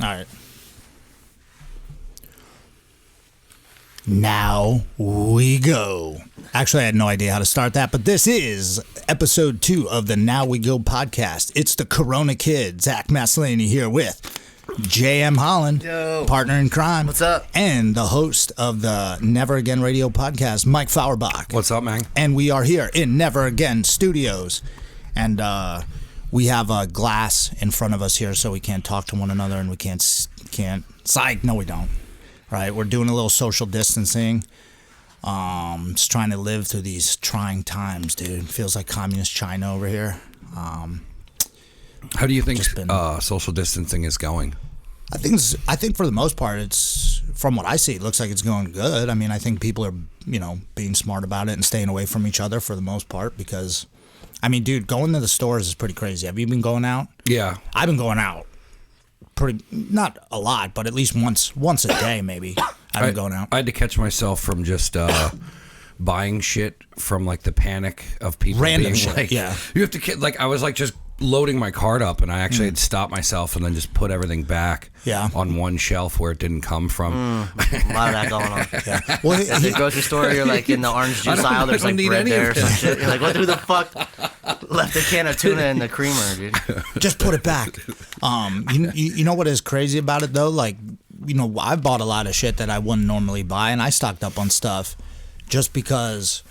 All right. Now we go. Actually, I had no idea how to start that, but this is episode 2 of the Now We Go podcast. It's the Corona Kid, Zach Maslany, here with J.M. Holland, Yo. partner in crime. What's up? And the host of the Never Again Radio podcast, Mike Fauerbach. What's up, man? And we are here in Never Again Studios. And we have a glass in front of us here so we can't talk to one another and we can't psych. No, we don't. Right? We're doing a little social distancing. Just trying to live through these trying times, dude. Feels like communist China over here. How do you think social distancing is going? I think for the most part, it's, from what I see, it looks like it's going good. I mean, I think people are, being smart about it and staying away from each other for the most part because, I mean, dude, going to the stores is pretty crazy. Have you been going out? Yeah. I've been going out not a lot, but at least once a day maybe. I've been going out. I had to catch myself from just buying shit from like the panic of people Random being shit, like, yeah. You have to like I was like just loading my cart up and I actually had stopped myself and then just put everything back on one shelf where it didn't come from. A lot of that going on. Yeah. Well, At the grocery store, you're like in the orange juice aisle, there's like bread there or some shit. You're like, what the fuck left a can of tuna in the creamer, dude? just put it back. You know what is crazy about it though? Like, I bought a lot of shit that I wouldn't normally buy, and I stocked up on stuff just because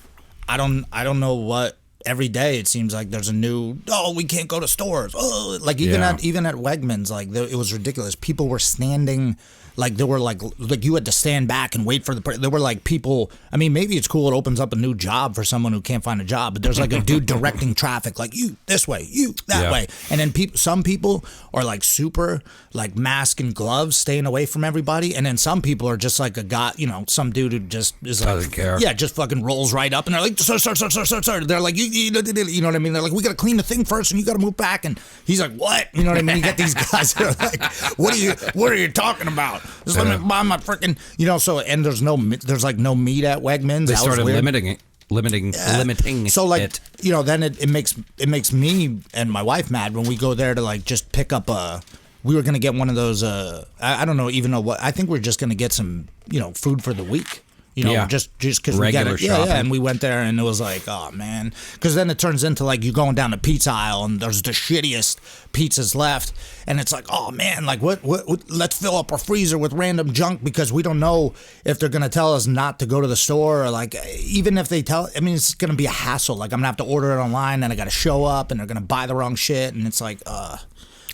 I don't know what. Every day it seems like there's a new. Oh, we can't go to stores. Oh, like even at Wegmans, like it was ridiculous. People were standing. Like there were like you had to stand back and wait for there were like people. I mean, maybe it's cool. It opens up a new job for someone who can't find a job. But there's like a dude directing traffic, like you this way, you that way, and then some people are like super like mask and gloves, staying away from everybody, and then some people are just like a guy, some dude who just is like doesn't care. Yeah, just fucking rolls right up, and they're like, sir. They're like, you know what I mean? They're like, we gotta clean the thing first, and you gotta move back, and he's like, what? You know what I mean? You get these guys that are like, what are you talking about? Just let me buy my freaking, so, and there's like no meat at Wegmans. They started limiting so like it. Then it makes me and my wife mad when we go there to like just pick up we were gonna get one of those I don't even know what, I think we're just gonna get some food for the week. Just because we get it. Yeah, and we went there and it was like, oh man, because then it turns into like you going down the pizza aisle and there's the shittiest pizzas left, and it's like, oh man, like what let's fill up our freezer with random junk because we don't know if they're gonna tell us not to go to the store, or like even if they tell, I mean, it's gonna be a hassle. Like I'm gonna have to order it online and I gotta show up and they're gonna buy the wrong shit, and it's like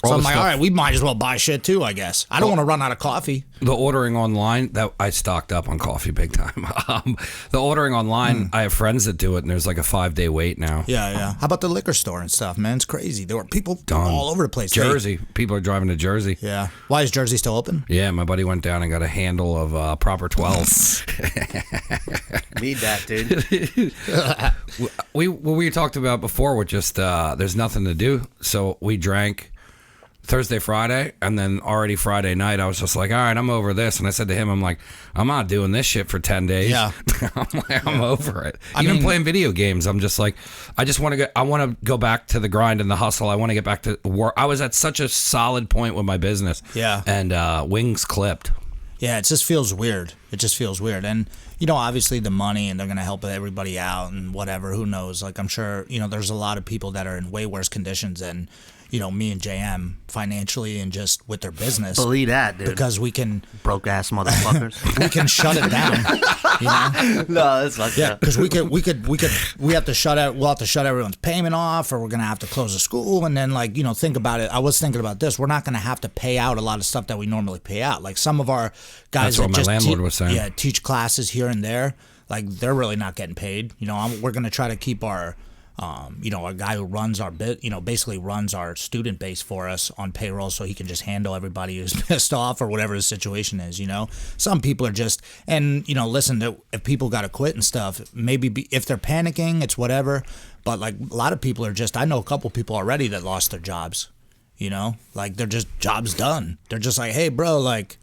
So I'm like, all right, we might as well buy shit too, I guess. I don't want to run out of coffee. The ordering online, that I stocked up on coffee big time. The ordering online, I have friends that do it, and there's like a 5-day wait now. Yeah. How about the liquor store and stuff, man? It's crazy. There were people all over the place. Jersey. People are driving to Jersey. Yeah. Why is Jersey still open? Yeah, my buddy went down and got a handle of Proper 12. Need that, dude. we talked about before with just there's nothing to do, so we drank Thursday, Friday, and then already Friday night, I was just like, all right, I'm over this. And I said to him, I'm like, I'm not doing this shit for 10 days. Yeah. I'm over it. Even playing video games, I'm just like, I want to go back to the grind and the hustle. I want to get back to work. I was at such a solid point with my business. Yeah. And wings clipped. Yeah, it just feels weird. And, obviously the money, and they're going to help everybody out and whatever, who knows? Like, I'm sure, there's a lot of people that are in way worse conditions than, me and JM financially and just with their business. Believe that, dude. Because we can... Broke ass motherfuckers. We can shut it down, No, that's fucked up. Because we have to we'll have to shut everyone's payment off, or we're going to have to close the school. And then think about it. I was thinking about this. We're not going to have to pay out a lot of stuff that we normally pay out. Like some of our guys that's what my landlord was saying. Yeah, teach classes here and there. Like they're really not getting paid. We're going to try to keep our... a guy who runs our basically runs our student base for us on payroll, so he can just handle everybody who's pissed off or whatever the situation is. Some people are just, and listen, if people got to quit and stuff, maybe if they're panicking, it's whatever. But like a lot of people are just, I know a couple people already that lost their jobs. Like they're just jobs done. They're just like, hey, bro, like.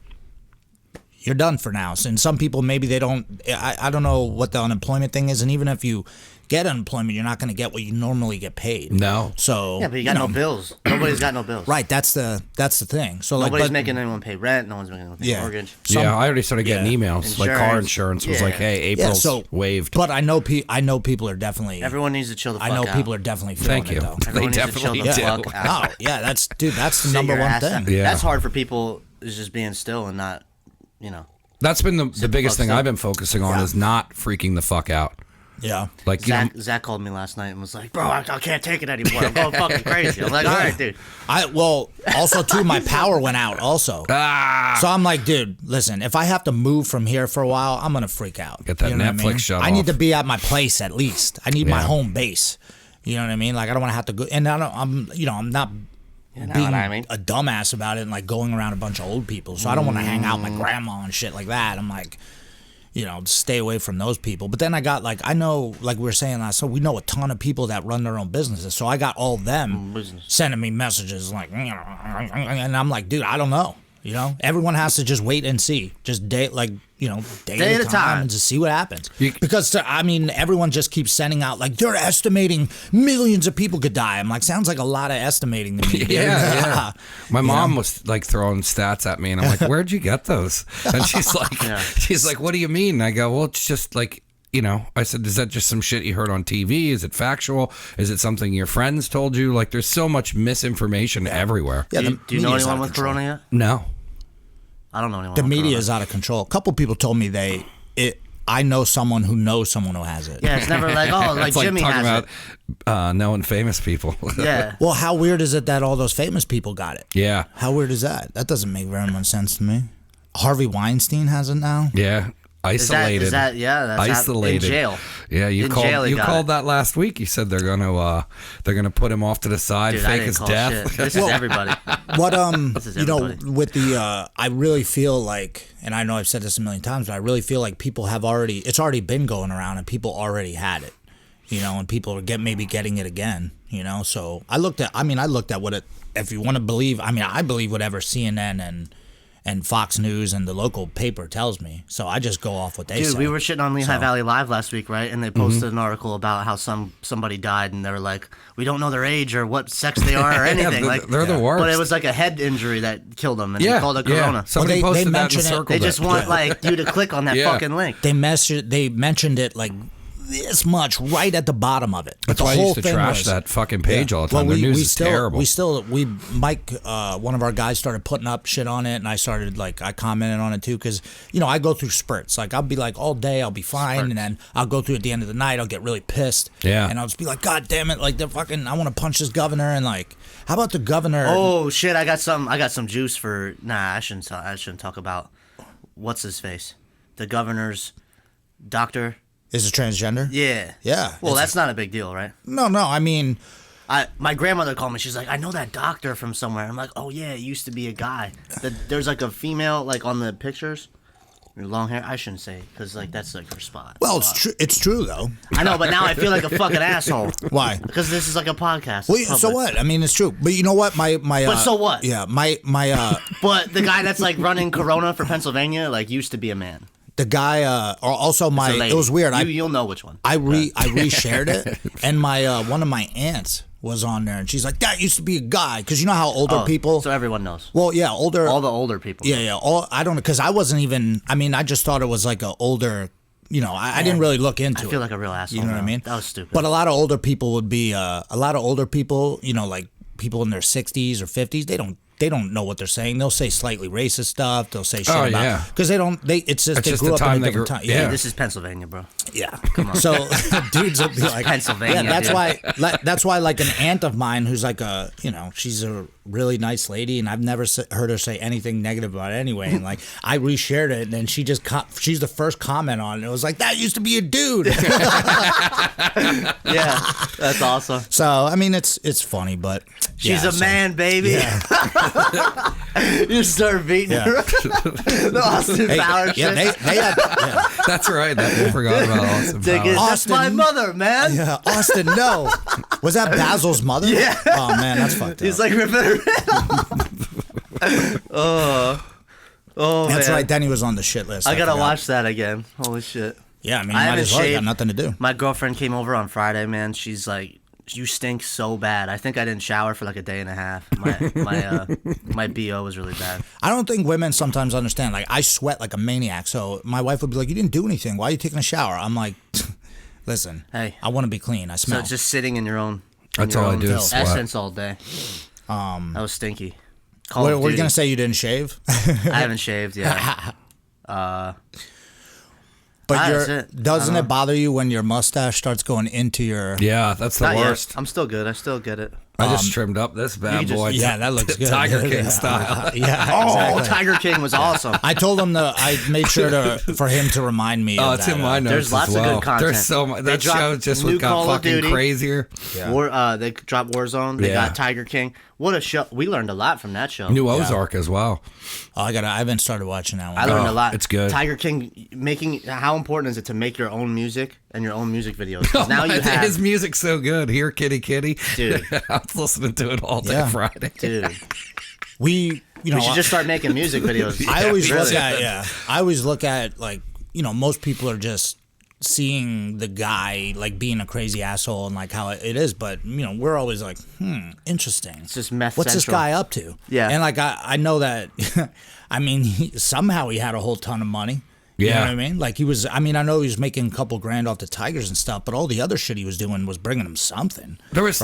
You're done for now. And some people, maybe they don't, I don't know what the unemployment thing is. And even if you get unemployment, you're not going to get what you normally get paid. No. So Yeah, but you got no bills. Nobody's got no bills. Right. That's the thing. So nobody's making anyone pay rent. No one's making anyone pay mortgage. Yeah, I already started getting emails. Like car insurance was like, hey, April's waived. But I know people are definitely. Everyone needs to chill the fuck out. I know people are definitely feeling Thank you. it, though. They definitely do. No, yeah, that's the number one thing. Yeah. That's hard for people. Is just being still and not, That's been the biggest thing I've been focusing on is not freaking the fuck out. Yeah. Like Zach called me last night and was like, bro, I can't take it anymore. I'm going fucking crazy. I'm like, all right, dude. Also too, my power went out also. So I'm like, dude, listen, if I have to move from here for a while, I'm gonna freak out. Get that Netflix shut off. I need to be at my place at least. I need my home base. You know what I mean? Like I don't want to have to go. And I'm not being a dumbass about it and like going around a bunch of old people. So I don't want to hang out with my grandma and shit like that. I'm like, stay away from those people. But then I got I know, like we were saying last, so we know a ton of people that run their own businesses. So I got all of them sending me messages like, and I'm like, dude, I don't know. Everyone has to just wait and see. Just day at a time and just see what happens. Because everyone just keeps sending out like they're estimating millions of people could die. I'm like, sounds like a lot of estimating to me. Yeah. My mom was like throwing stats at me, and I'm like, where'd you get those? And she's like, what do you mean? And I go, well, it's just like. I said, is that just some shit you heard on TV? Is it factual? Is it something your friends told you? Like, there's so much misinformation everywhere. Yeah, do you know anyone with corona yet? No. I don't know anyone. The media is out of control. A couple people told me I know someone who knows someone who has it. Yeah, it's never like, like Jimmy has it. About knowing famous people. Yeah. Well, how weird is it that all those famous people got it? Yeah. How weird is that? That doesn't make very much sense to me. Harvey Weinstein has it now? Yeah. Isolated. That's isolated. In jail. Yeah, you called that last week. You said they're gonna put him off to the side, dude, fake his death. Shit. This is everybody. What this is everybody. with the I really feel like, and I know I've said this a million times, but I really feel like people have it's already been going around and people already had it. And people are maybe getting it again. So I looked at what it. If you want to believe, I believe whatever CNN and Fox News and the local paper tells me. So I just go off what they say. Dude, we were shitting on Lehigh Valley Live last week, right? And they posted an article about how somebody died, and they were like, we don't know their age or what sex they are or anything. They're the worst. But it was like a head injury that killed them, and they called it corona. Yeah. Somebody posted that in the circle. They just want you to click on that fucking link. They mentioned it like this much right at the bottom of it. That's why I used to trash that fucking page all the time. The news is terrible. Mike, one of our guys started putting up shit on it, and I started I commented on it too, because I go through spurts. Like I'll be like all day I'll be fine, and then I'll go through at the end of the night I'll get really pissed. Yeah. And I'll just be like, God damn it! Like I want to punch this governor, and how about the governor? Oh shit! I got some juice for. Nah, I shouldn't talk about what's his face, the governor's doctor. Is it transgender? Yeah. Yeah. Well, that's not a big deal, right? No. My grandmother called me. She's like, I know that doctor from somewhere. I'm like, oh yeah, it used to be a guy. There's a female on the pictures. Long hair. I shouldn't say because that's her spot. Well, it's true. It's true though. I know, but now I feel like a fucking asshole. Why? Because this is like a podcast. Well, so what? It's true. But you know what? But so what? Yeah, my. But the guy that's running Corona for Pennsylvania used to be a man. The guy, also it was weird. You'll know which one. I reshared it, and one of my aunts was on there, and she's like, that used to be a guy, because you know how older people. So everyone knows. Well, yeah, all the older people. Yeah. I don't know, because I wasn't even. I just thought it was like a older. I didn't really look into it. I feel like a real asshole. You know what I mean? That was stupid. But a lot of older people would be like people in their 60s or 50s. They don't know what they're saying. They'll say slightly racist stuff. They'll say shit about because it's just they grew up in a different time. Yeah, this is Pennsylvania, bro. Yeah, come on. So dudes will be like Pennsylvania. Yeah, that's why an aunt of mine who's she's a really nice lady, and I've never heard her say anything negative about it anyway. And I reshared it, and then she just she's the first comment on it. It was like, that used to be a dude. Yeah, that's awesome. So it's funny, but she's a man, baby. Yeah. You start beating her. The Austin Powers shit. That's right. I forgot about Austin Powers. That's my mother, man. Yeah, Austin, no. Was that Basil's mother? Yeah. Oh, man, that's fucked up. He's like, ripping Oh, that's man. right. Then he was on the shit list. I gotta watch that again. Holy shit. Yeah, I mean, you I might haven't as well. You got shaved. nothing to do. My girlfriend came over on Friday, man. She's like, you stink so bad. I think I didn't shower for like a day and a half. My BO was really bad. I don't think women sometimes understand. Like, I sweat like a maniac. So my wife would be like, "You didn't do anything. Why are you taking a shower?" I'm like, "Listen, Hey. I want to be clean. I smell." So just sitting in your own. That's all I do is sweat. Essence all day. That was stinky. Call What of were you Duty. gonna say? You didn't shave? I haven't shaved yet. But That's it. doesn't it bother you when your mustache starts going into your? Yeah, that's the Not worst. yet. I'm still good. I still get it. I just trimmed up this bad you just- boy. Yeah, that looks good. Tiger King style. Yeah. Oh, exactly. Tiger King was awesome. I told him I made sure for him to remind me. Oh, of it's that, in my notes There's as lots of well. good content. There's so much. They That dropped show just new got Call of fucking Duty. crazier. Yeah. They dropped Warzone. They Yeah. got Tiger King. What a show! We learned a lot from that show. New Ozark as well. Oh, I haven't started watching that one. I learned a lot. it's good. Tiger King making. How important is it to make your own music and your own music videos? 'Cause now you have, His music's so good. Here, kitty, kitty. Dude. I was listening to it all day Yeah. Friday. dude. we We should just start making music videos. I always Really. look at I always look at like most people are just seeing the guy like being a crazy asshole and like how it is, but we're always like, interesting. It's just meth What's this central. guy up to? Yeah. and like I know that. I mean, somehow he had a whole ton of money. You know Yeah. what I mean? Like he was. I mean, I know he was making a couple grand off the Tigers and stuff, but all the other shit he was doing was bringing him something. There was.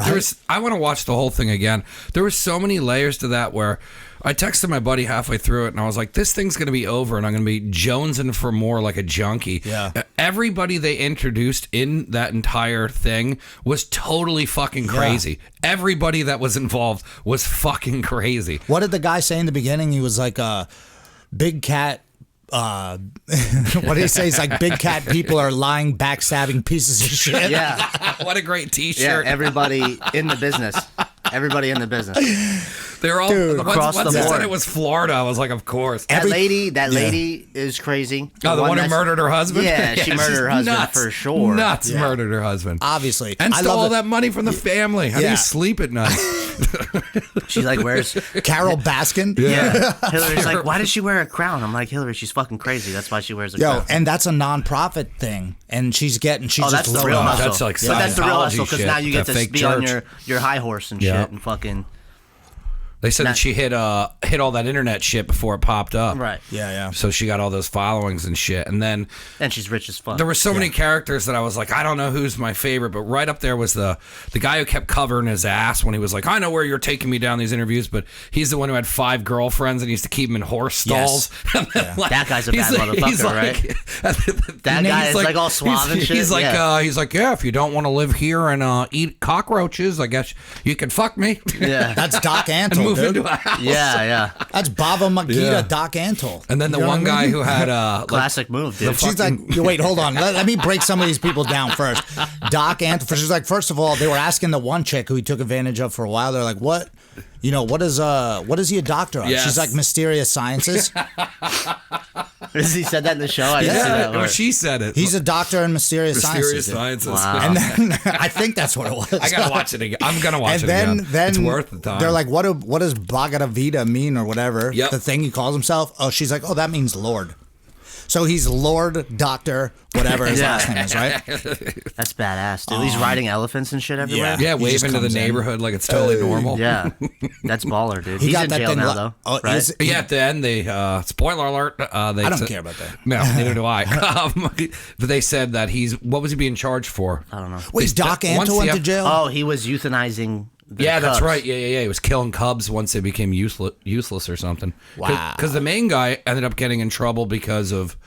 I want to watch the whole thing again. There were so many layers to that where I texted my buddy halfway through it, and I was like, "This thing's gonna be over, and I'm gonna be jonesing for more like a junkie." Yeah. Everybody they introduced in that entire thing was totally fucking crazy. Everybody that was involved was fucking crazy. What did the guy say in the beginning? He was like big cat. What did he say? He's like, big cat people are lying, backstabbing pieces of shit. Yeah, What a great yeah. T-shirt! Everybody in the business. Everybody in the business. They're all Dude. Across once the they said board. it was Florida, I was like, of course. That lady is crazy. Oh, the one who that's- murdered her husband? Yeah, she murdered she's her husband nuts. for sure. Nuts murdered her husband. Obviously. And I stole love all it. that money from the family. How do Yeah. you sleep at night? She's like, where's? Carol Baskin. Yeah. Hillary's like, why does she wear a crown? I'm like, Hillary, she's fucking crazy. That's why she wears a Yo, crown. and that's a non-profit thing, and she's Oh, just that's the loading real up. hustle. That's like But that's the real Scientology hustle because shit, now you get that to fake be on church. your high horse and Yeah. shit and fucking. They said that she hit all that internet shit before it popped up. Right. Yeah. So she got all those followings and shit. And then And she's rich as fuck. there were so many characters that I was like, I don't know who's my favorite, but right up there was the guy who kept covering his ass when he was like, I know where you're taking me down these interviews, but he's the one who had 5 girlfriends and he used to keep them in horse stalls. And then, like, That guy's a he's bad motherfucker, right? That guy is like all suave and shit. He's like, Yeah. yeah, if you don't want to live here and eat cockroaches, I guess you can fuck me. yeah. That's Doc and Antle, move dude. into a house. Yeah. That's Baba Magida, Yeah. Doc Antle. And then the You know one what I guy mean? who had Classic move, dude. She's like, wait, hold on. Let me break some of these people down first. Doc Antle. She's like, first of all, they were asking the one chick who he took advantage of for a while. They're like, what is he a doctor of? Yes. She's like, mysterious sciences. He said that in the show. I didn't see yeah, that well, part. she said it. He's a doctor in mysterious Mysterious sciences. sciences. Wow. And then I think that's what it was. I gotta watch it again. I'm gonna watch And it then, again. It's worth the time. They're like, what does Bhagavad mean or whatever? Yep. The thing he calls himself. Oh, she's like, oh, that means Lord. So he's Lord Doctor, whatever his Yeah. last name is, right? That's badass, dude. He's riding elephants and shit everywhere. yeah, he just waving to the comes in. neighborhood like it's totally normal. Yeah. That's baller, dude. He He's got in that jail thing. now, though. Oh, right? is- Yeah, at the end, they spoiler alert. They I don't care about that. No, neither do I. But they said that what was he being charged for? I don't know. Wait, Doc once Antle went the- to jail? Oh, he was euthanizing the Yeah, that's cubs. right. Yeah. He was killing cubs once they became useless or something. Wow. Because the main guy ended up getting in trouble because of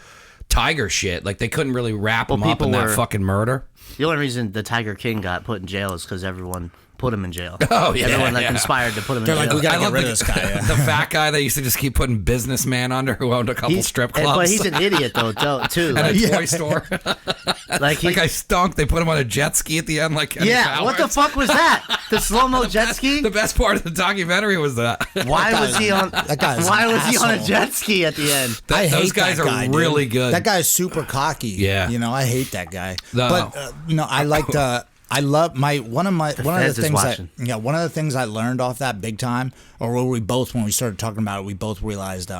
tiger shit. Like they couldn't really wrap him up people in that were- fucking murder. The only reason the Tiger King got put in jail is because everyone put him in jail. Oh, yeah, Everyone yeah. conspired to put him They're in like, jail. we gotta I get love rid of this guy. Yeah. The fat guy that used to just keep putting businessman under who owned a couple strip clubs. But he's an idiot though, too. and a Like, toy store. like he, That guy stunk. They put him on a jet ski at the end, like Kenny yeah. What the Powers. fuck was that? The slow mo jet ski? The best part of the documentary was that. Why was he on? That guy's Why an was he on a asshole. jet ski at the end? I those hate guys that are guy, dude. really good. That guy's super cocky. Yeah. I hate that guy. No. But I liked. I love one of Feds the is things watching. one of the things I learned off that big time, or where we both when we started talking about it, we both realized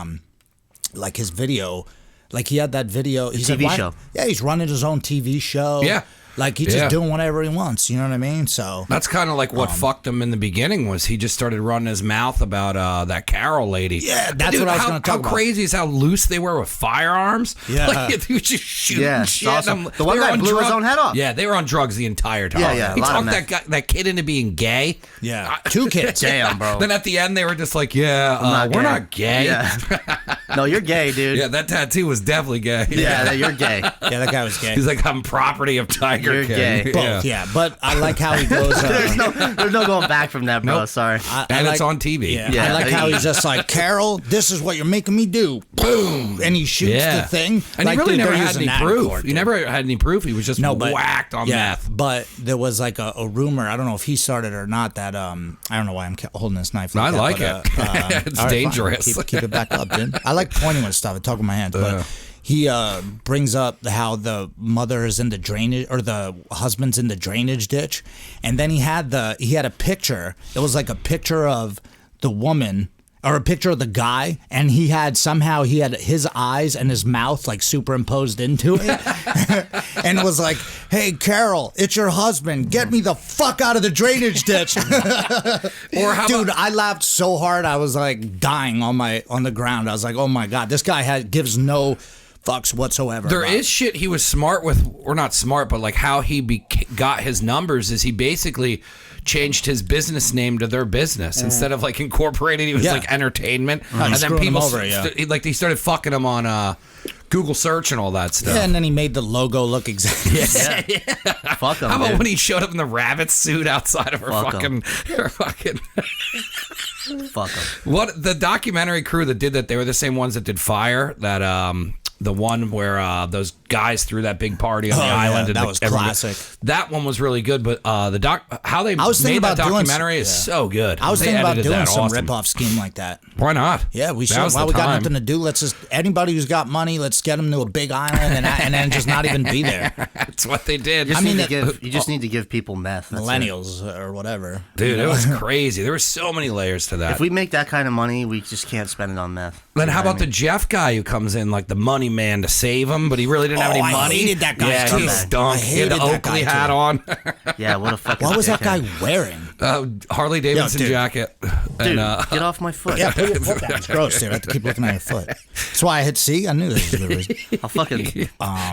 like his video, Like he had that video. He said, TV show. Yeah, he's running his own TV show. Yeah. Like he's just doing whatever he wants. You know what I mean? So that's kind of like what fucked him in the beginning was he just started running his mouth about that Carol lady. Yeah, that's what I was going to talk about. How crazy is how loose they were with firearms? Yeah. Like, he was just shooting shit. Awesome. The one guy blew his own head off. Yeah, they were on drugs the entire time. Yeah. He talked that kid into being gay. Yeah. 2 kids. Damn, bro. Then at the end, they were just like, we're not gay. Yeah. No, you're gay, dude. Yeah, that tattoo was definitely gay. Yeah, you're gay. Yeah, that guy was gay. He's like, I'm property of Tiger You're King. gay. Both, yeah. But I like how he goes. There's no going back from that, bro. Nope. Sorry. And it's on TV. Yeah. I like how he's just like, Carol, this is what you're making me do. Boom. And he shoots the thing. And like, he really dude, never they're had using any that in proof. court, He dude. never had any proof. He was just whacked on meth. But there was like a rumor. I don't know if he started or not. That I don't know why I'm holding this knife. I Like like that, it. It's all right, dangerous. Keep it back up, dude. I like pointing with stuff. I talk with my hands, but. He brings up how the mother is in the drainage, or the husband's in the drainage ditch, and then he had a picture. It was like a picture of the woman, or a picture of the guy, and he had his eyes and his mouth like superimposed into it, and it was like, "Hey, Carol, it's your husband. Get me the fuck out of the drainage ditch." Dude, I laughed so hard I was like dying on the ground. I was like, "Oh my god, this guy gives no fucks whatsoever." There is shit he was smart with, or not smart, but like how he got his numbers is he basically changed his business name to their business instead of like incorporating. He was like entertainment, and then people he started fucking him on Google search and all that stuff. Yeah, and then he made the logo look exactly. Fuck him. How about dude. when he showed up in the rabbit suit outside of her fucking Fuck him. What the documentary crew that did that? They were the same ones that did Fire. That the one where those guys threw that big party on the island. And that was classic. That one was really good, but how they was thinking made that about doing documentary is so good. I was thinking about doing some awesome. rip-off scheme like that. Why not? Yeah, we should. Now's the While we got time. nothing to do, let's just anybody who's got money, let's get them to a big island and then just not even be there. That's what they did. You just need to give people meth. That's it. Millennials or whatever. Dude, it was crazy. There were so many layers to that. If we make that kind of money, we just can't spend it on meth. Then how about the Jeff guy who comes in like the money man to save him, but he really didn't have any I money? hated that guy Yeah, too. he stunk. I He had hated the that guy Oakley hat too. on. Yeah, what a fucking What was that dickhead. guy wearing? Harley Davidson dude. jacket. Dude, And, get off my foot. Yeah, put your foot down. It's gross, dude. I have to keep looking at your foot. That's why I hit C. I knew this was a good reason. I'll fucking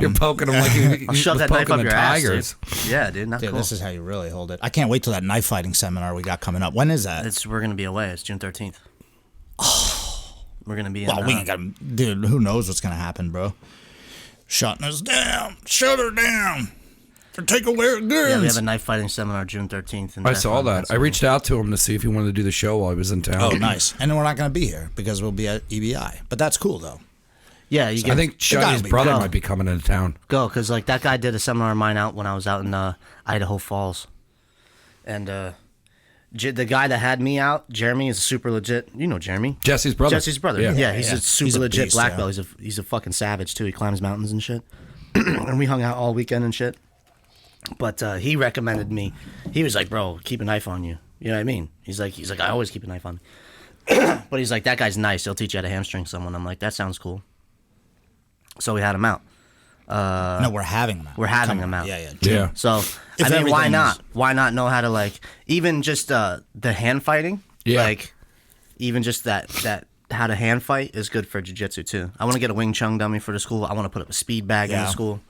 you're poking him like you I'll shove that knife poking up the your ass, tigers. dude. Yeah, dude, not Dude, cool. this is how you really hold it. I can't wait till that knife fighting seminar we got coming up. When is that? We're gonna be away. It's June 13th. We're gonna be in. Well, we ain't got, dude. Who knows what's gonna happen, bro? Shutting us down. Shut her down. Or take away her guns. Yeah, we have a knife fighting seminar June 13th. I saw that. I reached out to him to see if he wanted to do the show while he was in town. Oh, nice. And then we're not gonna be here because we'll be at EBI. But that's cool though. Yeah, you I get, think Shuggy's brother go. might be coming into town. go because like that guy did a seminar of mine out when I was out in Idaho Falls, and the guy that had me out, Jeremy, is super legit. You know Jeremy, Jesse's brother. Jesse's brother. Yeah, he's a super He's a legit beast, black yeah. belt. He's a fucking savage too. He climbs mountains and shit. And we hung out all weekend and shit. But he recommended me. He was like, "Bro, keep a knife on you." You know what I mean? He's like, I always keep a knife on me. But he's like, that guy's nice. He'll teach you how to hamstring someone. I'm like, that sounds cool. So we had him out. No, we're having them out. We're having them out. Yeah. Yeah. So I mean, why everything not? is- Why not know how to like even just the hand fighting? Yeah. Like even just that how to hand fight is good for jiu-jitsu too. I want to get a Wing Chun dummy for the school. I want to put up a speed bag in Yeah. the school.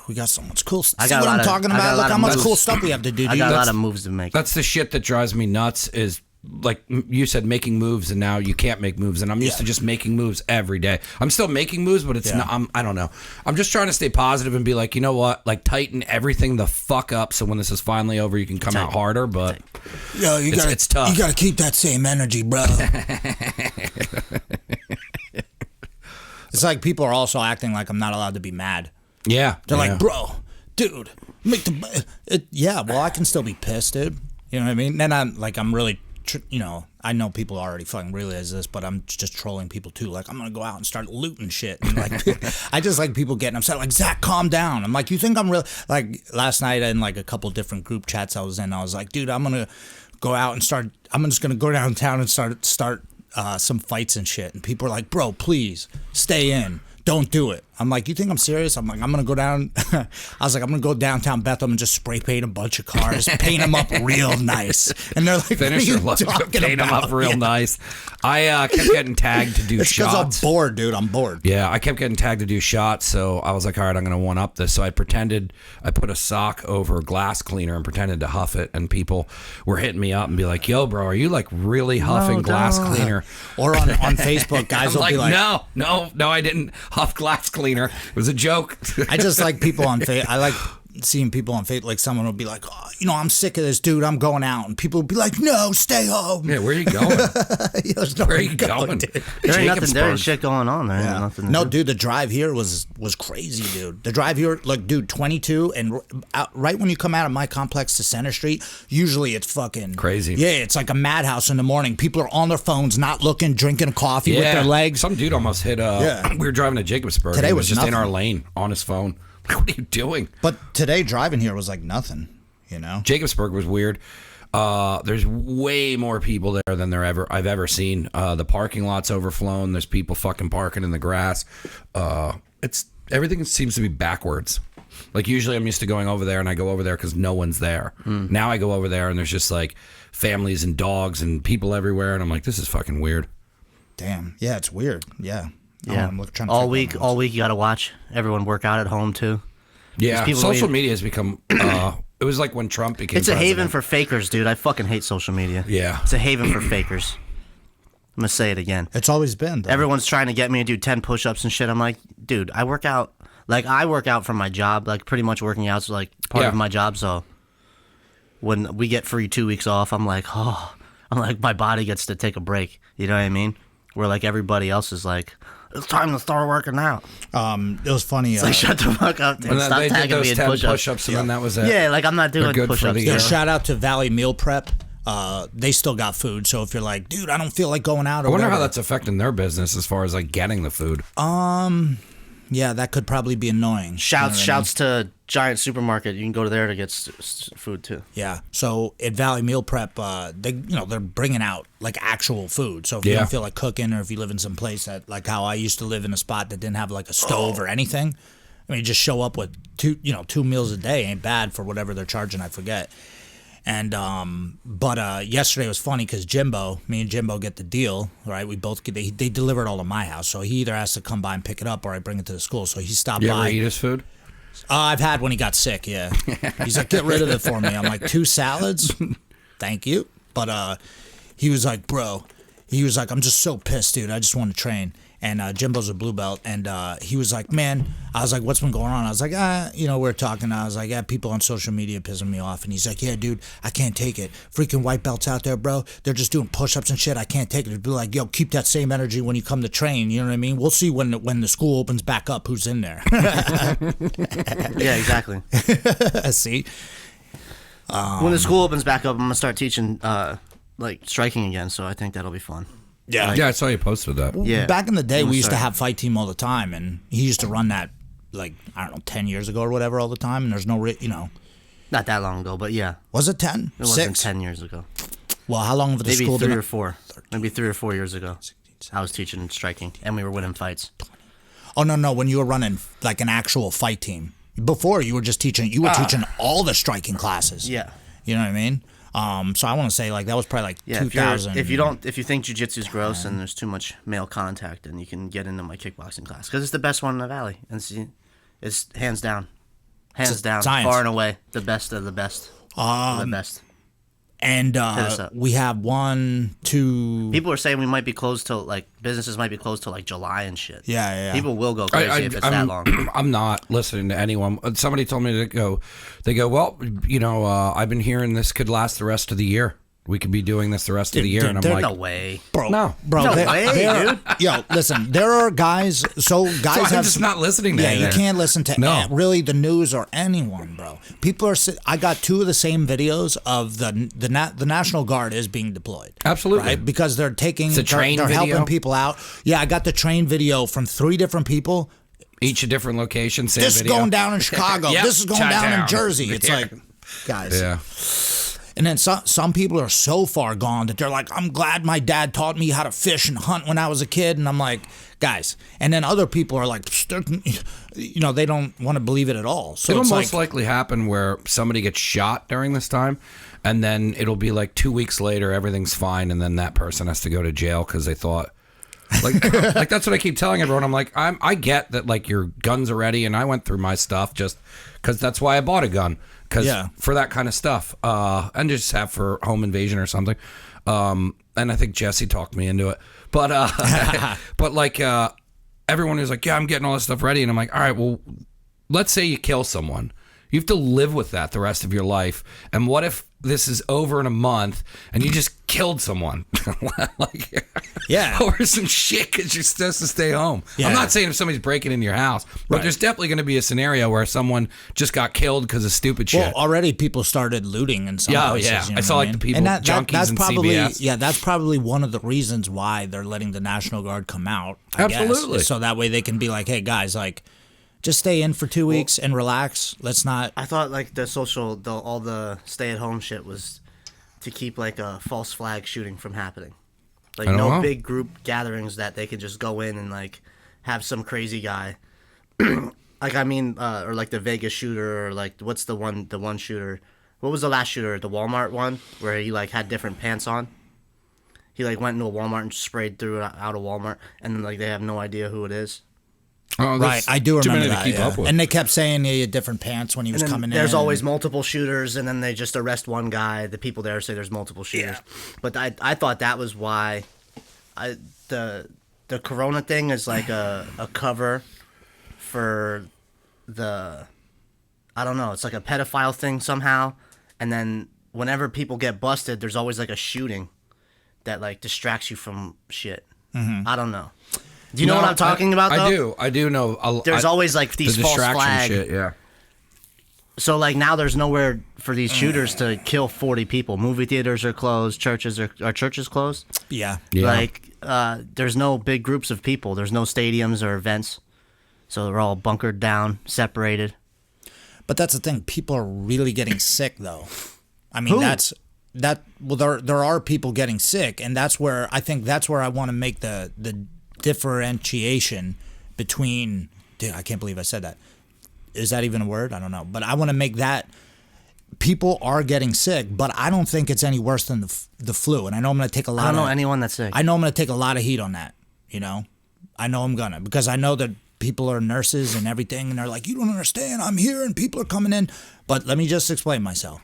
We got so much cool stuff. I See got a what lot I'm of- talking I got a about? lot Look how of much moves. cool stuff we have to do, dude. I got a lot That's- of moves to make. That's the shit that drives me nuts is like you said, making moves, and now you can't make moves, and I'm used to just making moves every day. I'm still making moves, but it's not. I don't know. I'm just trying to stay positive and be like, you know what? Like tighten everything the fuck up, so when this is finally over, you can come out harder. But Yo, it's tough. You gotta keep that same energy, bro. It's like people are also acting like I'm not allowed to be mad. yeah, They're like, bro, dude, make the. Yeah, well, I can still be pissed, dude. You know what I mean? And I'm really, I know people already fucking realize this, but I'm just trolling people too. Like, I'm gonna go out and start looting shit. And like, I just like people getting upset. Like, Zach, calm down. I'm like, you think I'm real? Like last night in like a couple different group chats I was in, I was like, dude, I'm gonna go out and start. I'm just gonna go downtown and start some fights and shit. And people are like, bro, please stay in. don't do it. I'm like, you think I'm serious? I'm like, I'm going to go down. I was like, I'm going to go downtown Bethel and just spray paint a bunch of cars, paint them up real nice. And they're like, Finish your lunch, paint them up real nice. I kept getting tagged to do it's shots. Because I'm bored, dude. I'm bored. Yeah, I kept getting tagged to do shots, so I was like, all right, I'm going to one-up this. So I put a sock over glass cleaner and pretended to huff it, and people were hitting me up and be like, yo, bro, are you like really huffing glass cleaner? Or on Facebook, guys will be like, no, I didn't huff glass cleaner. It was a joke. I just like people on Facebook. I like seeing people on Facebook. Like someone will be like, oh, I'm sick of this, dude. I'm going out. And people will be like, no, stay home. Yeah, where are you going? Where are you going? There ain't nothing. There ain't shit going on. There ain't nothing. No, dude, the drive here was crazy, dude. The drive here, like, dude, 22, and right when you come out of my complex to Center Street, usually it's fucking crazy. Yeah, it's like a madhouse in the morning. People are on their phones, not looking, drinking coffee with their legs. Some dude almost hit. We were driving to Jacobsburg. Today was just nothing. in our lane on his phone. What are you doing? But today driving here was like nothing, Jacobsburg was weird. There's way more people there than I've ever seen. The parking lot's overflown. There's people fucking parking in the grass. Everything seems to be backwards. Like usually I'm used to going over there, and I go over there because no one's there. Now I go over there and there's just like families and dogs and people everywhere, and I'm like, this is fucking weird. Damn. Yeah, it's weird. Yeah. Yeah. All week you got to watch everyone work out at home too. Yeah. Social media has become. It was like when Trump became. It's a haven for fakers, dude. I fucking hate social media. Yeah. It's a haven for fakers. I'm gonna say it again. It's always been. Though. Everyone's trying to get me to do 10 push-ups and shit. I'm like, dude, I work out. Like I work out for my job. Like pretty much working out's like part of my job. So when we get free 2 weeks off, I'm like, my body gets to take a break. You know what I mean? Where like everybody else is like, it's time to start working out. It was funny. It's like, shut the fuck up, dude. Stop they tagging did those me in 10 push-ups. push-ups and then that was it. Yeah, like I'm not doing push-ups. Yeah, shout out to Valley Meal Prep. They still got food. So if you're like, dude, I don't feel like going out. I wonder how that's affecting their business as far as like getting the food. Yeah, that could probably be annoying. Shouts to Giant Supermarket. You can go there to get food too. Yeah. So at Valley Meal Prep, they're bringing out like actual food. So if you don't feel like cooking, or if you live in some place that, like how I used to live in a spot that didn't have like a stove or anything, I mean, just show up with two meals a day ain't bad for whatever they're charging. I forget. And but yesterday was funny because me and Jimbo get the deal, right? We both they deliver it all to my house, so he either has to come by and pick it up or I bring it to the school. So he stopped by. You ever eat his food? I've had when he got sick. Yeah, he's like, get rid of it for me. I'm like, 2 salads, thank you. But he was like, bro, I'm just so pissed, dude. I just want to train. And Jimbo's a blue belt, and he was like, man, I was like, what's been going on? I was like, we're talking. I was like, yeah, people on social media pissing me off. And he's like, yeah, dude, I can't take it. Freaking white belts out there, bro. They're just doing push-ups and shit. I can't take it. It'd be like, yo, keep that same energy when you come to train. You know what I mean? We'll see when the school opens back up who's in there. Yeah, exactly. See? When the school opens back up, I'm going to start teaching like striking again, so I think that'll be fun. Yeah, I saw you posted that. Yeah. Back in the day, we used to have fight team all the time, and he used to run that, like, I don't know, 10 years ago or whatever all the time, and there's no, Not that long ago, but yeah. Was it 10? It wasn't 10 years ago. Well, how long have the Maybe school three been? or four. Maybe 3 or 4 years ago. I was teaching striking, and we were winning fights. Oh, no, when you were running, like, an actual fight team. Before, you were just teaching, teaching all the striking classes. Yeah. You know what I mean? So I want to say like that was probably like 2000. If you think jiu-jitsu's gross and there's too much male contact, then you can get into my kickboxing class because it's the best one in the valley, and it's hands down, science. far and away the best of the best. The best. And we have 1, 2. People are saying we might be closed till like businesses might be closed till like July and shit. Yeah. People will go crazy if it's that long. I'm not listening to anyone. Somebody told me to go. They go, well, I've been hearing this could last the rest of the year. We could be doing this the rest of the year, and I'm like, no way, bro. No way, dude. Yo, listen, there are guys. So guys I'm have just not listening to. Yeah, you can't listen to really the news or anyone, bro. People are. I got 2 of the same videos of the National Guard is being deployed. Absolutely, right? Because they're taking they're video. helping people out. Yeah, I got the train video from 3 different people. Each a different location. Same this video. is going down in Chicago. Yep, this is going down in Jersey. It's like, guys. Yeah. And then some people are so far gone that they're like, I'm glad my dad taught me how to fish and hunt when I was a kid. And I'm like, guys. And then other people are like, they don't want to believe it at all. So it'll it's most likely happen where somebody gets shot during this time, and then it'll be like 2 weeks later, everything's fine, and then that person has to go to jail because they thought. Like that's what I keep telling everyone. I'm like, I get that, like, your guns are ready, and I went through my stuff just because that's why I bought a gun. Because for that kind of stuff, and just have for home invasion or something. And I think Jesse talked me into it. But but like everyone is like, yeah, I'm getting all this stuff ready, and I'm like, all right, well, let's say you kill someone. You have to live with that the rest of your life. And what if this is over in a month and you just killed someone? Over some shit because you're supposed to stay home. Yeah. I'm not saying if somebody's breaking into your house, but there's definitely going to be a scenario where someone just got killed because of stupid shit. Well, already people started looting in some places. Yeah, you know I saw like the people, junkies that's and probably, CVS. Yeah, that's probably one of the reasons why they're letting the National Guard come out. I Absolutely. guess, so that way they can be like, hey, guys, like, just stay in for 2 weeks and relax. Let's not. I thought like all the stay-at-home shit was to keep like a false flag shooting from happening. Like no big group gatherings that they could just go in and like have some crazy guy. Like or like the Vegas shooter, or like what's the one shooter? What was the last shooter? The Walmart one where he like had different pants on. He like went into a Walmart and sprayed through it out of Walmart, and then like they have no idea who it is. Oh, right, I do remember that. To keep up with. And they kept saying he had different pants when he was coming in. There's always multiple shooters, and then they just arrest one guy. The people there say there's multiple shooters. Yeah. But I thought that was why the Corona thing is like a cover for the, I don't know, it's like a pedophile thing somehow. And then whenever people get busted, there's always like a shooting that like distracts you from shit. Mm-hmm. I don't know. Do you know what I'm talking about, though? I do know. There's always, like, these false flag shit, yeah. So, like, now there's nowhere for these shooters to kill 40 people. Movie theaters are closed. Churches are churches closed? Yeah. Like, there's no big groups of people. There's no stadiums or events. So they're all bunkered down, separated. But that's the thing. People are really getting sick, though. I mean, well, there are people getting sick, and that's where I want to make the differentiation between, dude, I can't believe I said that. Is that even a word? I don't know. But I want to make that people are getting sick, but I don't think it's any worse than the flu. And I know I'm going to take a lot I don't know anyone that's sick. I know I'm going to take a lot of heat on that, you know? I know I'm going to, because I know that people are nurses and everything, and they're like, you don't understand. I'm here and people are coming in. But let me just explain myself.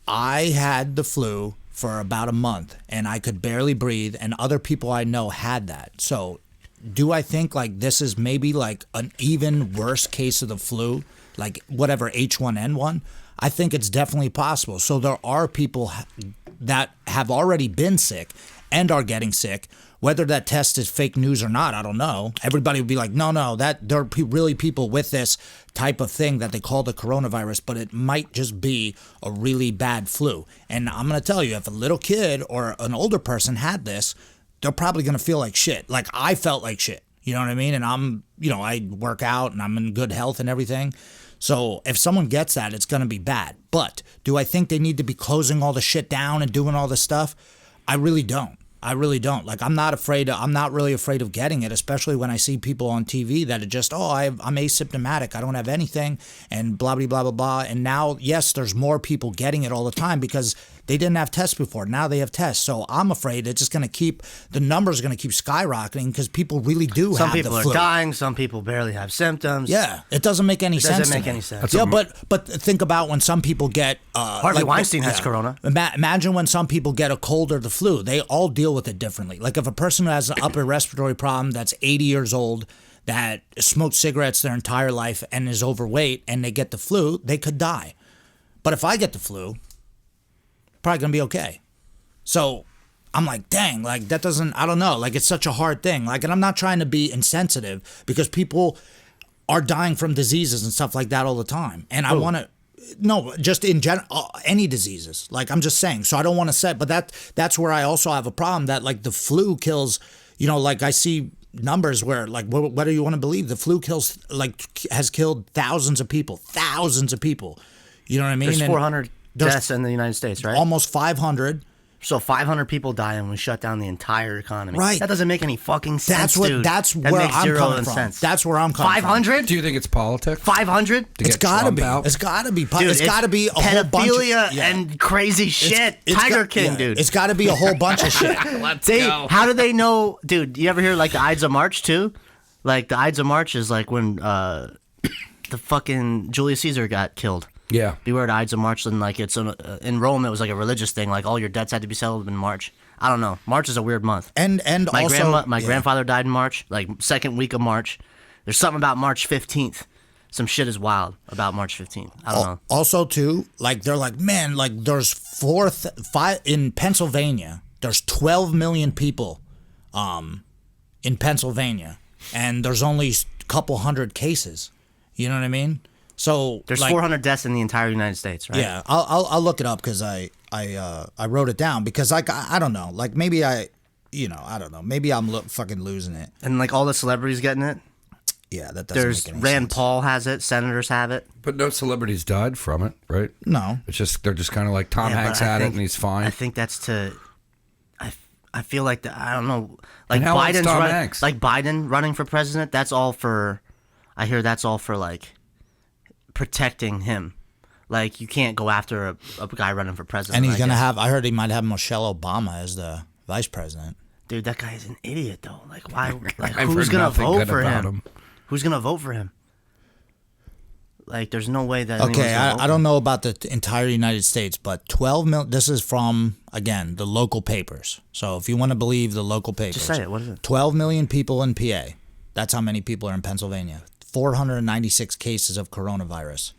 I had the flu for about a month, and I could barely breathe, and other people I know had that. So do I think like this is maybe like an even worse case of the flu, like whatever H1N1? I think it's definitely possible. So there are people that have already been sick and are getting sick. Whether that test is fake news or not, I don't know. Everybody would be like, no, that there are really people with this type of thing that they call the coronavirus, but it might just be a really bad flu. And I'm going to tell you, if a little kid or an older person had this, they're probably going to feel like shit. Like I felt like shit. You know what I mean? And I work out and I'm in good health and everything. So if someone gets that, it's going to be bad. But do I think they need to be closing all the shit down and doing all this stuff? I really don't. Like, I'm not really afraid of getting it, especially when I see people on TV that are just, I'm asymptomatic. I don't have anything and blah, blah, blah, blah, blah. And now, yes, there's more people getting it all the time because they didn't have tests before. Now they have tests. So I'm afraid it's just going to keep, the numbers are going to keep skyrocketing because people really do have the flu. Some people are dying. Some people barely have symptoms. Yeah. It doesn't make any sense. Doesn't make any sense. Yeah, but think about when some people get... Harvey Weinstein has corona. Imagine when some people get a cold or the flu. They all deal with it differently. Like if a person who has an upper respiratory problem that's 80 years old, that smoked cigarettes their entire life and is overweight and they get the flu, they could die. But if I get the flu... probably gonna be okay. So I'm like, dang, like that doesn't, I don't know, like it's such a hard thing. Like, and I'm not trying to be insensitive because people are dying from diseases and stuff like that all the time. And I want to, no, just in general, any diseases. Like I'm just saying. So I don't want to say, but that's where I also have a problem that like the flu kills, like I see numbers where like, whether you want to believe the flu has killed thousands of people. You know what I mean? There's 400 deaths in the United States, right? almost 500. So 500 people die and we shut down the entire economy. Right. That doesn't make any fucking sense, Dude. That's that where makes I'm zero coming from. sense. That's where I'm coming 500? Do you think it's politics? 500? It's got to be. Out? It's got to be. Dude, It's got to be a whole bunch of pedophilia and crazy shit. it's Tiger got- King, yeah, dude. It's got to be a whole bunch of shit. How do they know, dude? You ever hear like the Ides of March too? Like the Ides of March is like when the fucking Julius Caesar got killed. Yeah. Beware the Ides of March, and like it's in Rome, it was like a religious thing. Like all your debts had to be settled in March. I don't know. March is a weird month. And My also, grandfather died in March, like second week of March. There's something about March 15th. Some shit is wild about March 15th. I don't know. Also, too, like they're like, man, like there's five in Pennsylvania. There's 12 million people, in Pennsylvania, and there's only a couple hundred cases. You know what I mean? So There's like, 400 deaths in the entire United States, right? Yeah, I'll look it up because I wrote it down because like I don't know, like maybe I don't know, maybe I'm fucking losing it. And like all the celebrities getting it. Yeah, that doesn't There's make any Rand sense. Paul has it. Senators have it. But no celebrities died from it, right? No, It's just they're just kind of like Tom Yeah, but Hanks I had it think- and he's fine. I think that's to. I feel like I don't know. Like And how old's Biden's Tom Hanks? like Biden running for president. That's all for. I hear that's all for like protecting him. Like you can't go after a guy running for president. and he's I gonna guess. have. I heard he might have Michelle Obama as the vice president. Dude, that guy is an idiot though. Like why? Like I've who's heard gonna nothing vote good for about him? Who's gonna vote for him? Like there's no way that. Okay, anyone's gonna vote I don't know about the entire United States, but 12 million. This is from again the local papers. So if you want to believe the local papers, Just say it. What is it? 12 million people in PA. That's how many people are in Pennsylvania. 496 cases of coronavirus.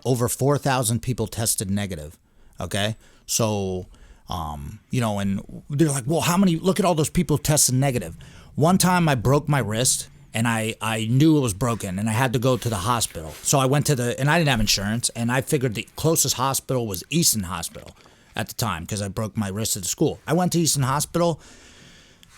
Over 4,000 people tested negative. Okay, so and they're like, well, how many? Look at all those people tested negative. One time I broke my wrist. And I knew it was broken, and I had to go to the hospital. So I went and I didn't have insurance, and I figured the closest hospital was Easton Hospital at the time because I broke my wrist at the school. I went to Easton Hospital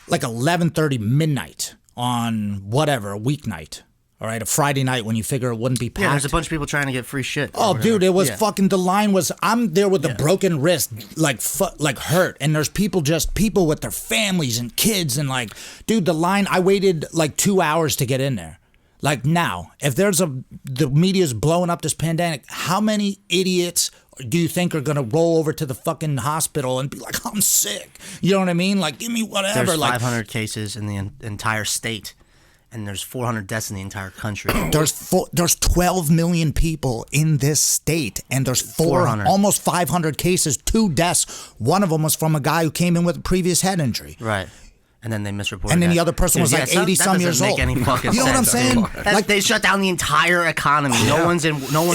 like 11:30 midnight on whatever, a weeknight. All right, a Friday night when you figure it wouldn't be packed. Yeah, there's a bunch of people trying to get free shit. or Oh, whatever. dude, it was Yeah. fucking. The line was. I'm there with a broken wrist, like hurt, and there's people with their families and kids, and like, dude, the line. I waited like 2 hours to get in there. Like now, if the media's blowing up this pandemic, how many idiots do you think are gonna roll over to the fucking hospital and be like, I'm sick? You know what I mean? Like, give me whatever. There's like, 500 cases in the entire state, and there's 400 deaths in the entire country. There's 12 million people in this state, and there's 400. almost 500 cases, 2 deaths. One of them was from a guy who came in with a previous head injury. Right. And then they misreported. And then the that. other person was Dude, like yeah, 80 some years that old. doesn't make any fucking You know what I'm sense. saying? Like they shut down the entire economy. No one's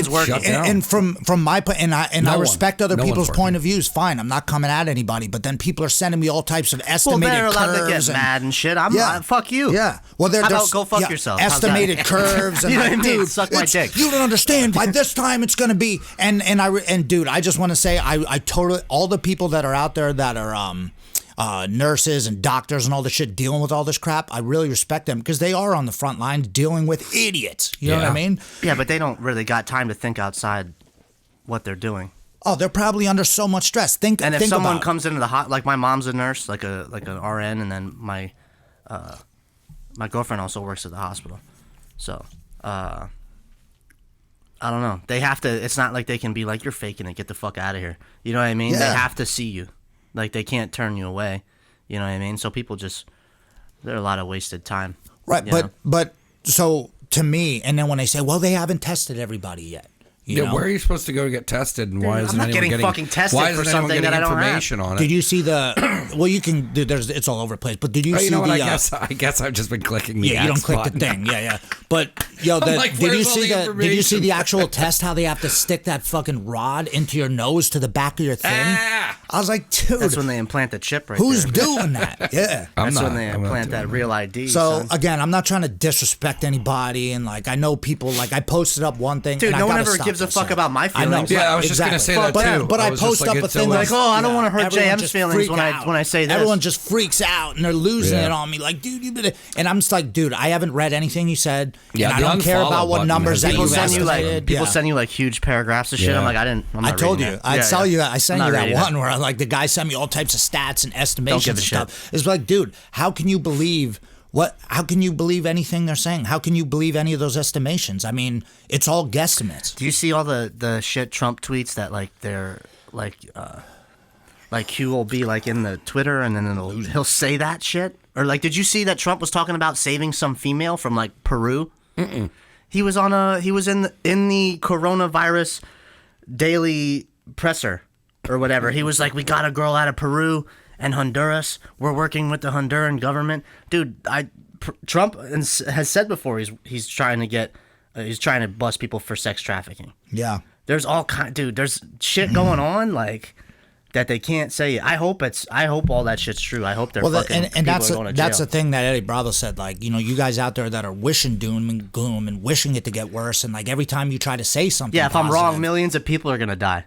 working. shut down. And from my point, and I No one. respect other No one's people's working. point of views. Fine, I'm not coming at anybody. But then people are sending me all types of Well, estimated they're allowed to curves get and mad and shit. Fuck you. Yeah. Well, How about there's go fuck yourself? How's that? Estimated curves. And You know what I like, mean? dude, Suck my dick. You don't understand. By this time, it's gonna be. And dude, I just want to say, I totally all the people that are out there that are nurses and doctors and all this shit dealing with all this crap. I really respect them because they are on the front line dealing with idiots. You know what I Yeah. mean? Yeah, but they don't really got time to think outside what they're doing. Oh, they're probably under so much stress. And if think someone about it. comes into the like my mom's a nurse, like an RN, and then my girlfriend also works at the hospital. So, I don't know. They have to. It's not like they can be like, you're faking it. Get the fuck out of here. You know what I mean? They Yeah. have to see you. Like they can't turn you away. You know what I mean? So people just there's a lot of wasted time. Right, you know? but so to me, and then when they say, well, they haven't tested everybody yet. You Yeah, know? where are you supposed to go to get tested, and why I'm isn't not anyone getting fucking tested why for isn't anyone something getting that I don't have. information on it? Did you see the? Well, you can. It's all over the place. But did you Oh, see you know what? the? I guess I've just been clicking the yeah, you don't X click the button. thing. Yeah. But did like, you where's all see the Did you see information? the actual test? How they have to stick that fucking rod into your nose to the back of your thing? Ah! I was like, dude, That's when they implant the chip right who's there. doing that? Yeah. I'm That's not, when they I'm not implant doing that real ID. So son. again, I'm not trying to disrespect anybody, and like I know people. Like I posted up one thing, Dude, and I no one gotta ever stop gives a this, fuck so- about my I know, feelings. Yeah, I was just gonna exactly. say that too. But I I was just post like, up a it's thing so- like, Like, oh, I don't wanna hurt everyone JM's just feelings freak when I- out. when I say this. Everyone just freaks out and they're losing Yeah. it on me. Like, dude, you better. And I'm just like, dude, I haven't read anything you said. Yeah, and I the don't care about what numbers that People you send you estimated. like send you like huge paragraphs of shit. Yeah. I'm like, I'm I not told reading you. that. I saw you. I sent you that one that. where like the guy sent me all types of stats and estimations and a stuff. It's like, dude, how can you believe how can you believe anything they're saying? How can you believe any of those estimations? I mean, it's all guesstimates. Do you see all the shit Trump tweets that like they're like Q will be like in the Twitter and then he'll say that shit? Or like, did you see that Trump was talking about saving some female from like Peru? Mm-mm. He was in the coronavirus daily presser or whatever. He was like, we got a girl out of Peru and Honduras. We're working with the Honduran government. Dude, Trump has said before he's trying to bust people for sex trafficking. Yeah. There's there's shit going on like that they can't say. I hope all that shit's true. I hope they're fucking and that's going to that's jail. the thing that Eddie Bravo said. Like, you guys out there that are wishing doom and gloom and wishing it to get worse, and like every time you try to say something, Yeah, if I'm wrong, positive, millions of people are gonna die.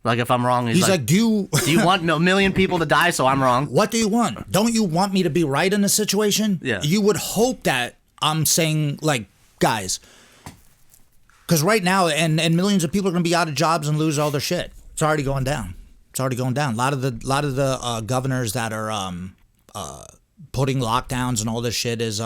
Like if I'm wrong, he's like, do you want a million people to die? So I'm wrong. What do you want? Don't you want me to be right in a situation? Yeah. You would hope that I'm saying, like, guys, because right now, and millions of people are going to be out of jobs and lose all their shit. It's already going down. It's already going down. A lot of the governors that are putting lockdowns and all this shit is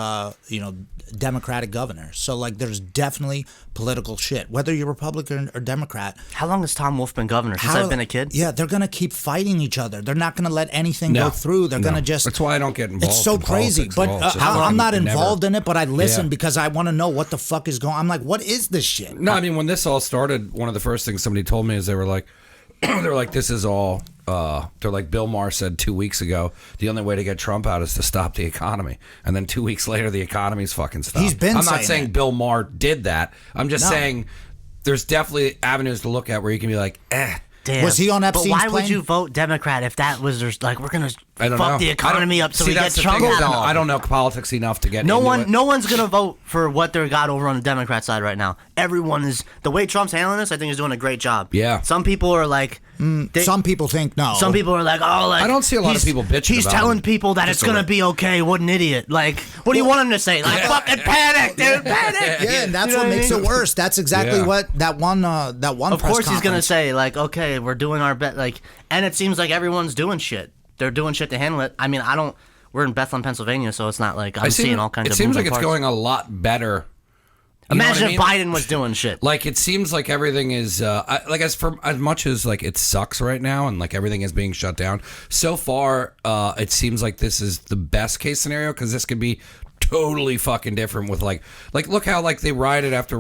Democratic governors. So like, there's definitely political shit, whether you're Republican or Democrat. How long has Tom Wolf been governor? Since I've been a kid? Yeah, they're gonna keep fighting each other. They're not gonna let anything go through. They're gonna just. That's why I don't get involved. It's so in crazy, politics but at all. It's just I'm not never- involved in it. But I listen Yeah. because I want to know what the fuck is going. I'm like, what is this shit? No, I mean, when this all started, one of the first things somebody told me is they were like, this is all. They're like, Bill Maher said 2 weeks ago, the only way to get Trump out is to stop the economy. And then 2 weeks later, the economy's fucking stopped. He's been I'm not saying saying that. Bill Maher did that. I'm just saying there's definitely avenues to look at where you can be like, Damn. Was he on Epstein's But why would plane? you vote Democrat if that was just like, we're gonna I don't know. fuck the economy up so we get that's the Trump thing, out? I don't know politics enough to get No into one, it. no one's gonna vote for what they got over on the Democrat side right now. Everyone is the way Trump's handling this. I think is doing a great job. Yeah. Some people are like, Some people think no. some people are like, oh, like I don't see a lot of he's- people bitching He's about telling him. people that Just it's gonna be okay. What an idiot! Like, what do you want him to say? Like, fucking panic, dude, panic. Yeah, and that's You know what I makes mean? it worse. That's exactly Yeah. what that one. Of press course, he's gonna conference- say like, okay, we're doing our best. Like, and it seems like everyone's doing shit. They're doing shit to handle it. I mean, I don't. We're in Bethlehem, Pennsylvania, so it's not like I'm seeing all kinds of. It seems like moving it's parts. going a lot better. You know Imagine what I if mean? Biden was doing shit. Like, it seems like everything is as much as like it sucks right now and like everything is being shut down. So far, it seems like this is the best case scenario because this could be totally fucking different with like look how like they rioted after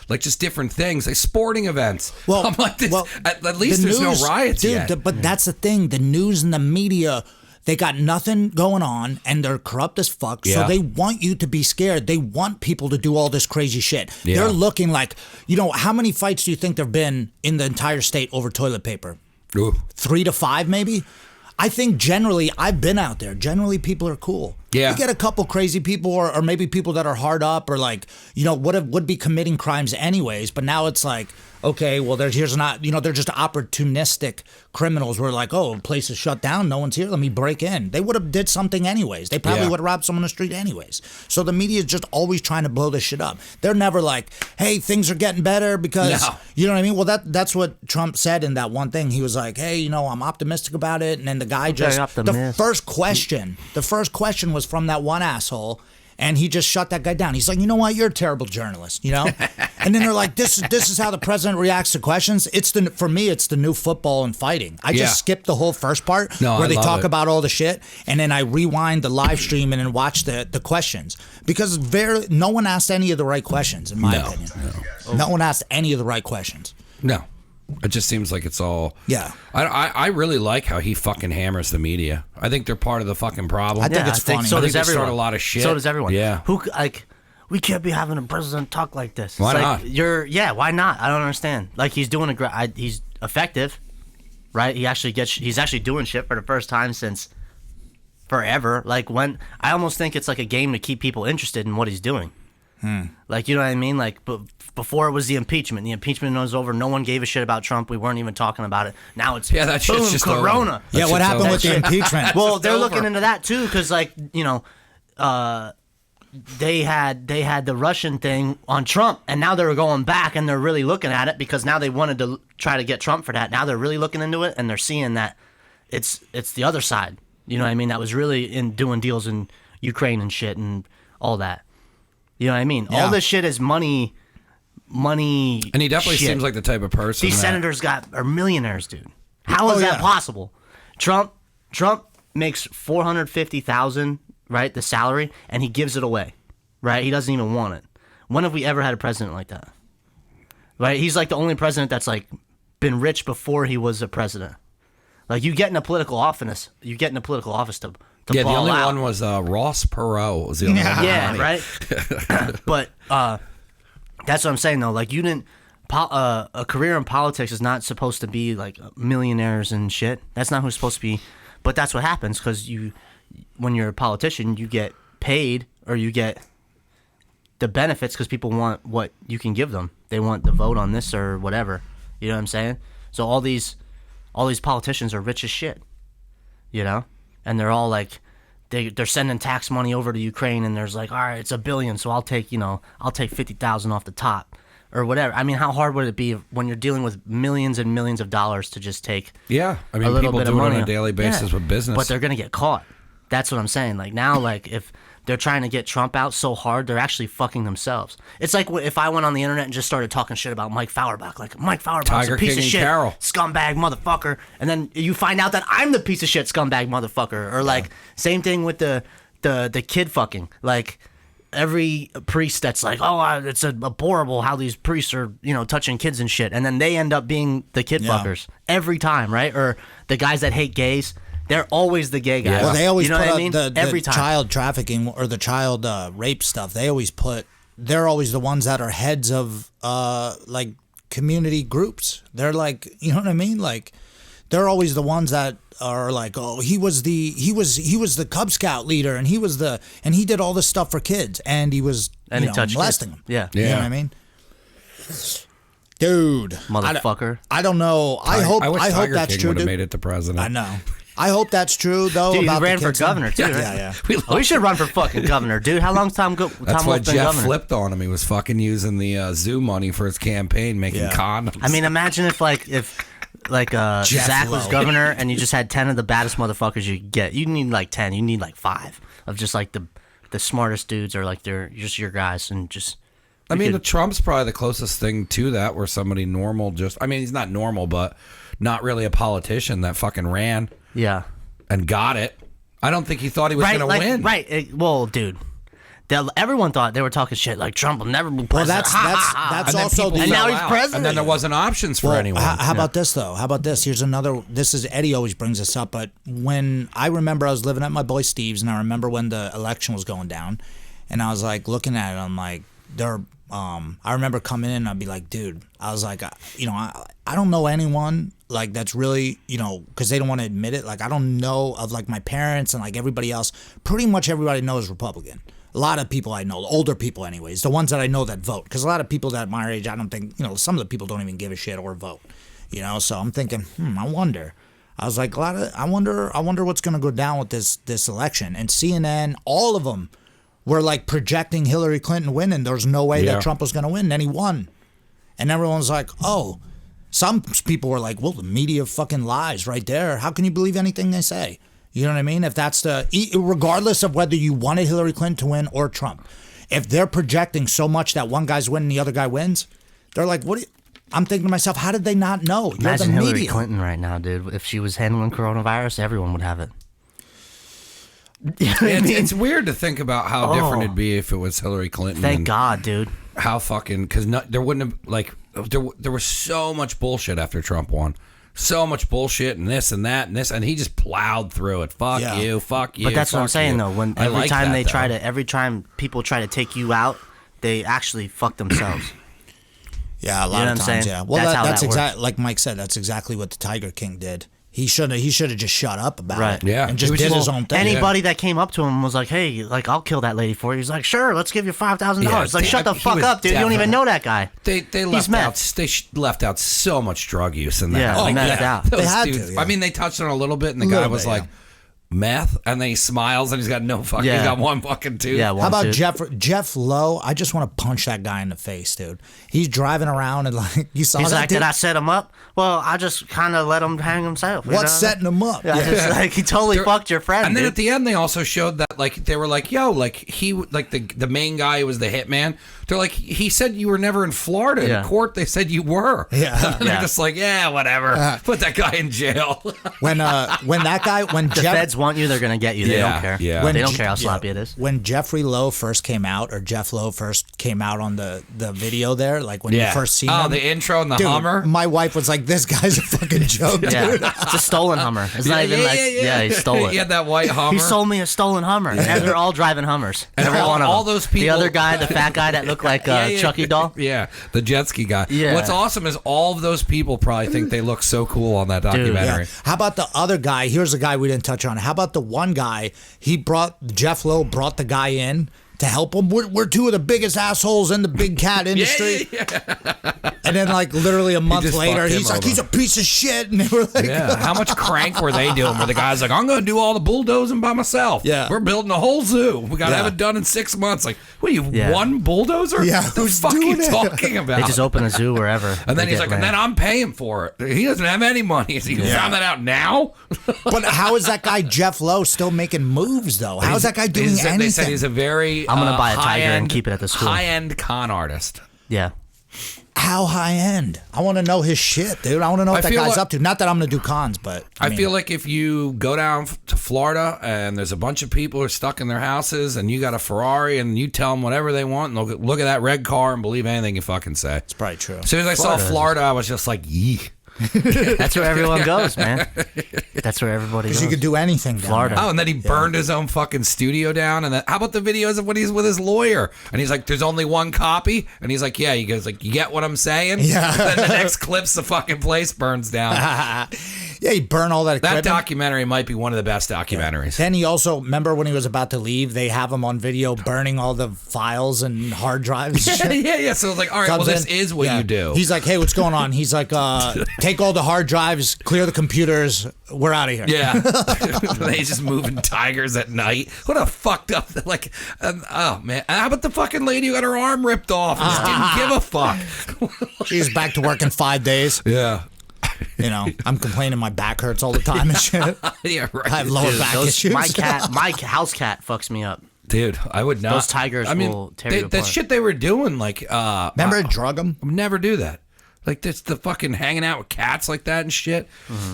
like just different things, like sporting events. Well, I'm like, this, well, at least the there's news- no riots dude, yet. but that's the thing. The news and the media, they got nothing going on, and they're corrupt as fuck. So Yeah. they want you to be scared. They want people to do all this crazy shit. Yeah. They're looking like, how many fights do you think there've been in the entire state over toilet paper? Ooh. 3 to 5, maybe. I think generally, I've been out there. Generally, people are cool. Yeah. You get a couple crazy people, or maybe people that are hard up, or like, would be committing crimes anyways. But now it's like, okay, well, they're just opportunistic criminals. Where like, oh, place is shut down, no one's here, let me break in. They would have did something anyways. They probably Yeah. would have robbed someone on the street anyways. So the media is just always trying to blow this shit up. They're never like, hey, things are getting better because No. you know what I mean. Well, that's what Trump said in that one thing. He was like, hey, I'm optimistic about it, and then the guy very the optimistic. first question was from that one asshole, and he just shut that guy down. He's like, you know what, you're a terrible journalist, And then they're like, this is how the president reacts to questions. For me, it's the new football and fighting. I Yeah. just skipped the whole first part No, where I they love talk it. about all the shit, and then I rewind the live stream and then watch the questions because no one asked any of the right questions in my opinion. No one asked any of the right questions. No. It just seems like it's all. Yeah. I really like how he fucking hammers the media. I think they're part of the fucking problem. I think it's funny. So I think does they everyone. start a lot of shit. So does everyone. Yeah. Who like? We can't be having a president talk like this. Why It's not? Like, why not? I don't understand. Like he's doing he's effective, right? He's actually doing shit for the first time since forever. Like when I almost think it's like a game to keep people interested in what he's doing. Like, you know what I mean? Like, but before it was the impeachment. The impeachment was over. No one gave a shit about Trump. We weren't even talking about it. Now it's that shit's boom, just Corona. over. Yeah, That what shit's happened over. with the impeachment? Well, It's they're over. looking into that too, because they had the Russian thing on Trump, and now they're going back and they're really looking at it because now they wanted to try to get Trump for that. Now they're really looking into it, and they're seeing that it's the other side. You know what I mean? That was really in doing deals in Ukraine and shit and all that. You know what I mean? Yeah. All this shit is money. And he definitely seems like the type of person. These senators are millionaires, dude. How is that possible? Trump makes $450,000, right? The salary, and he gives it away, right? He doesn't even want it. When have we ever had a president like that? Right? He's like the only president that's like been rich before he was a president. Like you get in a political office, to the ball only out. one was Ross Perot. Was the only one. Yeah, right. But that's what I'm saying though. Like you didn't. A career in politics is not supposed to be like millionaires and shit. That's not who's supposed to be. But that's what happens because when you're a politician, you get paid or you get the benefits because people want what you can give them. They want the vote on this or whatever. You know what I'm saying? So all these politicians are rich as shit. You know, and they're all like, they're sending tax money over to Ukraine, and there's like, all right, it's $1 billion, so I'll take 50,000 off the top. Or whatever. I mean, how hard would it be when you're dealing with millions and millions of dollars to just take Yeah, I mean, a little people bit do of it money on a daily basis with business. But they're going to get caught. That's what I'm saying. Like now, like if they're trying to get Trump out so hard, they're actually fucking themselves. It's like if I went on the internet and just started talking shit about Mike Fauerbach. Like, Mike Fauerbach's Tiger a piece King of and shit, Carol. scumbag motherfucker. And then you find out that I'm the piece of shit scumbag motherfucker. Or like, same thing with the kid fucking. Like, every priest that's like, oh, it's abhorrible how these priests are, touching kids and shit, and then they end up being the kid fuckers every time, right? Or the guys that hate gays, they're always the gay guys. Well, they always put what up I mean? the Every time. child trafficking or the child rape stuff. They're always the ones that are heads of like community groups. They're like, you know what I mean? Like, they're always the ones that are like, oh, he was the Cub Scout leader, and he did all this stuff for kids, and he was he touched molesting kids. them. Yeah. You know what I mean? Dude, motherfucker. I don't know. I hope Tiger that's King true, would have dude. made it to president. I know. I hope that's true though. Dude, about he ran the for kids governor too, right? Yeah, yeah. We should run for fucking governor, dude. How long's Tom That's Wolf's why been Jeff governor? flipped on him. He was fucking using the zoo money for his campaign, making condoms. I mean, imagine if Zach was Lowe. governor and you just had 10 of the baddest motherfuckers you could get. You need like 10. You need like 5 of just like the smartest dudes, or like they're just your guys, and just. I mean, Trump's probably the closest thing to that, where somebody normal he's not normal, but not really a politician that fucking ran Yeah. and got it. I don't think he thought he was going to win. Right. Well, dude. Everyone thought they were talking shit like Trump will never be president. That's And then also people And now fell he's out. president. And then there wasn't options for anyone. How about this though? How about this? Here's another. This is Eddie always brings this up, but when I remember I was living at my boy Steve's, and I remember when the election was going down, and I was like looking at it, I'm like, I remember coming in and I'd be like, dude, I was like, I don't know anyone like that's really, because they don't want to admit it. Like, I don't know of like my parents and like everybody else. Pretty much everybody knows Republican. A lot of people I know, older people anyways, the ones that I know that vote. Because a lot of people that my age, I don't think, some of the people don't even give a shit or vote. So I'm thinking, I wonder. I was like, I wonder what's going to go down with this election. And CNN, all of them were like projecting Hillary Clinton winning. There's no way that Trump was going to win. Then he won. And everyone's like, oh. Some people were like, well, the media fucking lies right there. How can you believe anything they say? You know what I mean? If that's regardless of whether you wanted Hillary Clinton to win or Trump, if they're projecting so much that one guy's winning, the other guy wins, they're like, what? I'm thinking to myself, how did they not know? You're Imagine the Hillary media. Clinton right now, dude. If she was handling coronavirus, everyone would have it. It's weird to think about how different it'd be if it was Hillary Clinton. Thank and God, dude. How fucking, because there wouldn't have, like, there was so much bullshit after Trump won. So much bullshit and this and that and this, and he just plowed through it. Fuck you. But that's what I'm saying, though. When every time people try to take you out, they actually fuck themselves. Yeah, a lot of times. Saying? Yeah, well, That's exactly works. like Mike said. That's exactly what the Tiger King did. He should have just shut up about Right. it. Yeah. and just did his own thing. Anybody that came up to him was like, "Hey, like I'll kill that lady for you." He's like, "Sure, let's give you $5,000." Yeah, Like, shut the he fuck was up, dude. You don't even know that guy. They left meth. out. Left out so much drug use in that. Yeah, Like, methed out. those They had dudes. to, yeah. I mean, they touched on it a little bit, and the A guy little was bit, like, yeah. meth, and then he smiles and he's got no fucking. Yeah. He's got one fucking tooth. Yeah. How about tooth. Jeff Lowe? I just want to punch that guy in the face, dude. He's driving around and like you saw He's that like, dude? did I set him up? Well, I just kind of let him hang himself. you What's know? setting him up? Yeah, just like he totally fucked your friend. And then dude. at the end, they also showed that like they were like, "Yo, like he like the main guy who was the hitman." They're like, he said you were never in Florida. Yeah. In court, they said you were. Yeah. And they're just like, yeah, whatever. Put that guy in jail. When the feds want you, they're gonna get you. They Yeah, don't care. yeah. They don't care how sloppy it is. When Jeffrey Lowe first came out, or Jeff Lowe first came out on the video there, like when you first seen him. the intro and the Dude, Hummer. my wife was like, "This guy's a fucking joke, dude." Yeah, it's a stolen Hummer. It's not even he stole it. He had that white Hummer. He sold me a stolen Hummer. And they're all driving Hummers. Every one of them. all those people. The other guy, the fat guy that looked like Chucky doll. Yeah, the jet ski guy. Yeah. What's awesome is all of those people probably think they look so cool on that documentary. Yeah. How about the other guy? Here's a guy we didn't touch on. How about the one guy? Jeff Lowe brought the guy in to help him. We're two of the biggest assholes in the big cat industry. And then, like, literally a month just later, fucked him he's like, over. he's a piece of shit. And they were like, Yeah, how much crank were they doing? Where the guy's like, I'm going to do all the bulldozing by myself. Yeah. We're building a whole zoo. We got to Yeah. have it done in 6 months. Like, what are you, Yeah. one bulldozer? Yeah, What the who's fuck are doing you it? talking about? They just open a zoo wherever. and then they he's get like, and then land. I'm paying for it. He doesn't have any money. You found that out now? but how is that guy Jeff Lowe still making moves though? How is that guy doing anything? They said he's a very I'm gonna buy a tiger and high-end- keep it at the school. High-end con artist. Yeah. How high end? I want to know his shit, dude. I want to know what that feel guy's like- up to. Not that I'm gonna do cons, but I mean, feel like if you go down to Florida and there's a bunch of people who are stuck in their houses and you got a Ferrari and you tell them whatever they want and they'll look at that red car and believe anything you fucking say. it's probably true. As soon as I saw Florida, I was just like, yee. That's where everyone goes, man. That's where everybody goes. Because you could do anything down Florida. there. Oh, and then he burned his own fucking studio down. And then, how about the videos of when he's with his lawyer? And he's like, there's only one copy. And he's like, yeah. He goes like, you get what I'm saying? Yeah. Then the next clips, the fucking place burns down. Yeah, he burned all that That equipment. documentary might be one of the best documentaries. Then he also, remember when he was about to leave, they have him on video burning all the files and hard drives and shit? Yeah. So it's like, all right, Comes well, this in. is what Yeah. you do. He's like, hey, what's going on? He's like, take all the hard drives, clear the computers, we're out of here. Yeah, he's just moving tigers at night. What a fucked up like. Oh man, how about the fucking lady who got her arm ripped off and just didn't give a fuck? She's back to work in 5 days. Yeah, You know, I'm complaining my back hurts all the time and shit. yeah, right. I have lower Dude, back those- issues. my house cat fucks me up. Dude, I would not. Those tigers will tear you that apart. shit they were doing, like, Remember drug him? I would never do that. Like, this, the fucking hanging out with cats like that and shit.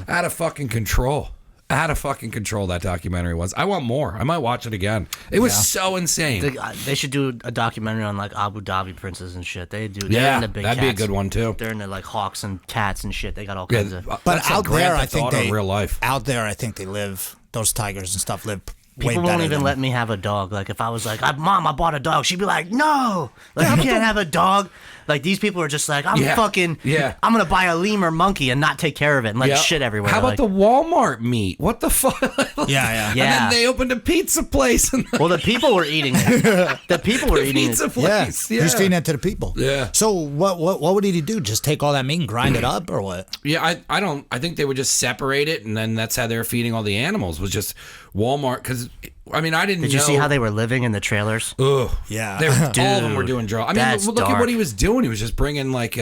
Out of fucking control. Out of fucking control that documentary was. I want more. I might watch it again. It was so insane. They should do a documentary on like Abu Dhabi princes and shit. They do. They're Yeah, into big that'd be a cats. good one too. They're into like hawks and cats and shit. They got all kinds of. But That's like out Grand there, I Theft think Auto they in real life. Out there, I think they live. Those tigers and stuff live way People better. won't even than- let me have a dog. Like if I was like, Mom, I bought a dog. She'd be like, No, like you can't have a dog. Like these people are just like, I'm gonna buy a lemur monkey and not take care of it and let Yeah. shit everywhere. How about like, the Walmart meat? What the fuck? Yeah. And then they opened a pizza place. And Well, the people were eating it. The people were eating pizza it. Yeah, place. he's feeding it to the people. Yeah. So what would he do? Just take all that meat and grind it up, or what? Yeah, I think they would just separate it, and then that's how they were feeding all the animals. Was just Walmart, because I mean I didn't. Did you know. see how they were living in the trailers? Ugh. Yeah. They were, all of them were Dude, doing drugs. I mean, that's look at what dark. he was doing. He was just bringing like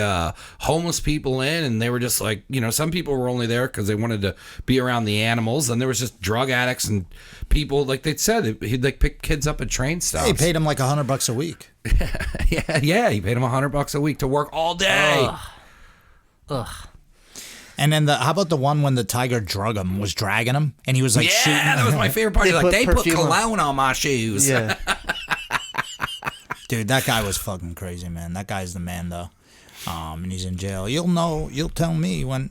homeless people in, and they were just like, you know, some people were only there because they wanted to be around the animals, and there was just drug addicts and people, like they said, he'd like pick kids up at train stops. He paid him like $100 a week. yeah, he paid him $100 a week to work all day. Ugh. And then how about the one when the tiger drug him, was dragging him, and he was like shooting? Yeah, that was my favorite part. He's like, they put perfume on- cologne on my shoes. Yeah. Dude, that guy was fucking crazy, man. That guy's the man, though. And he's in jail. You'll tell me when.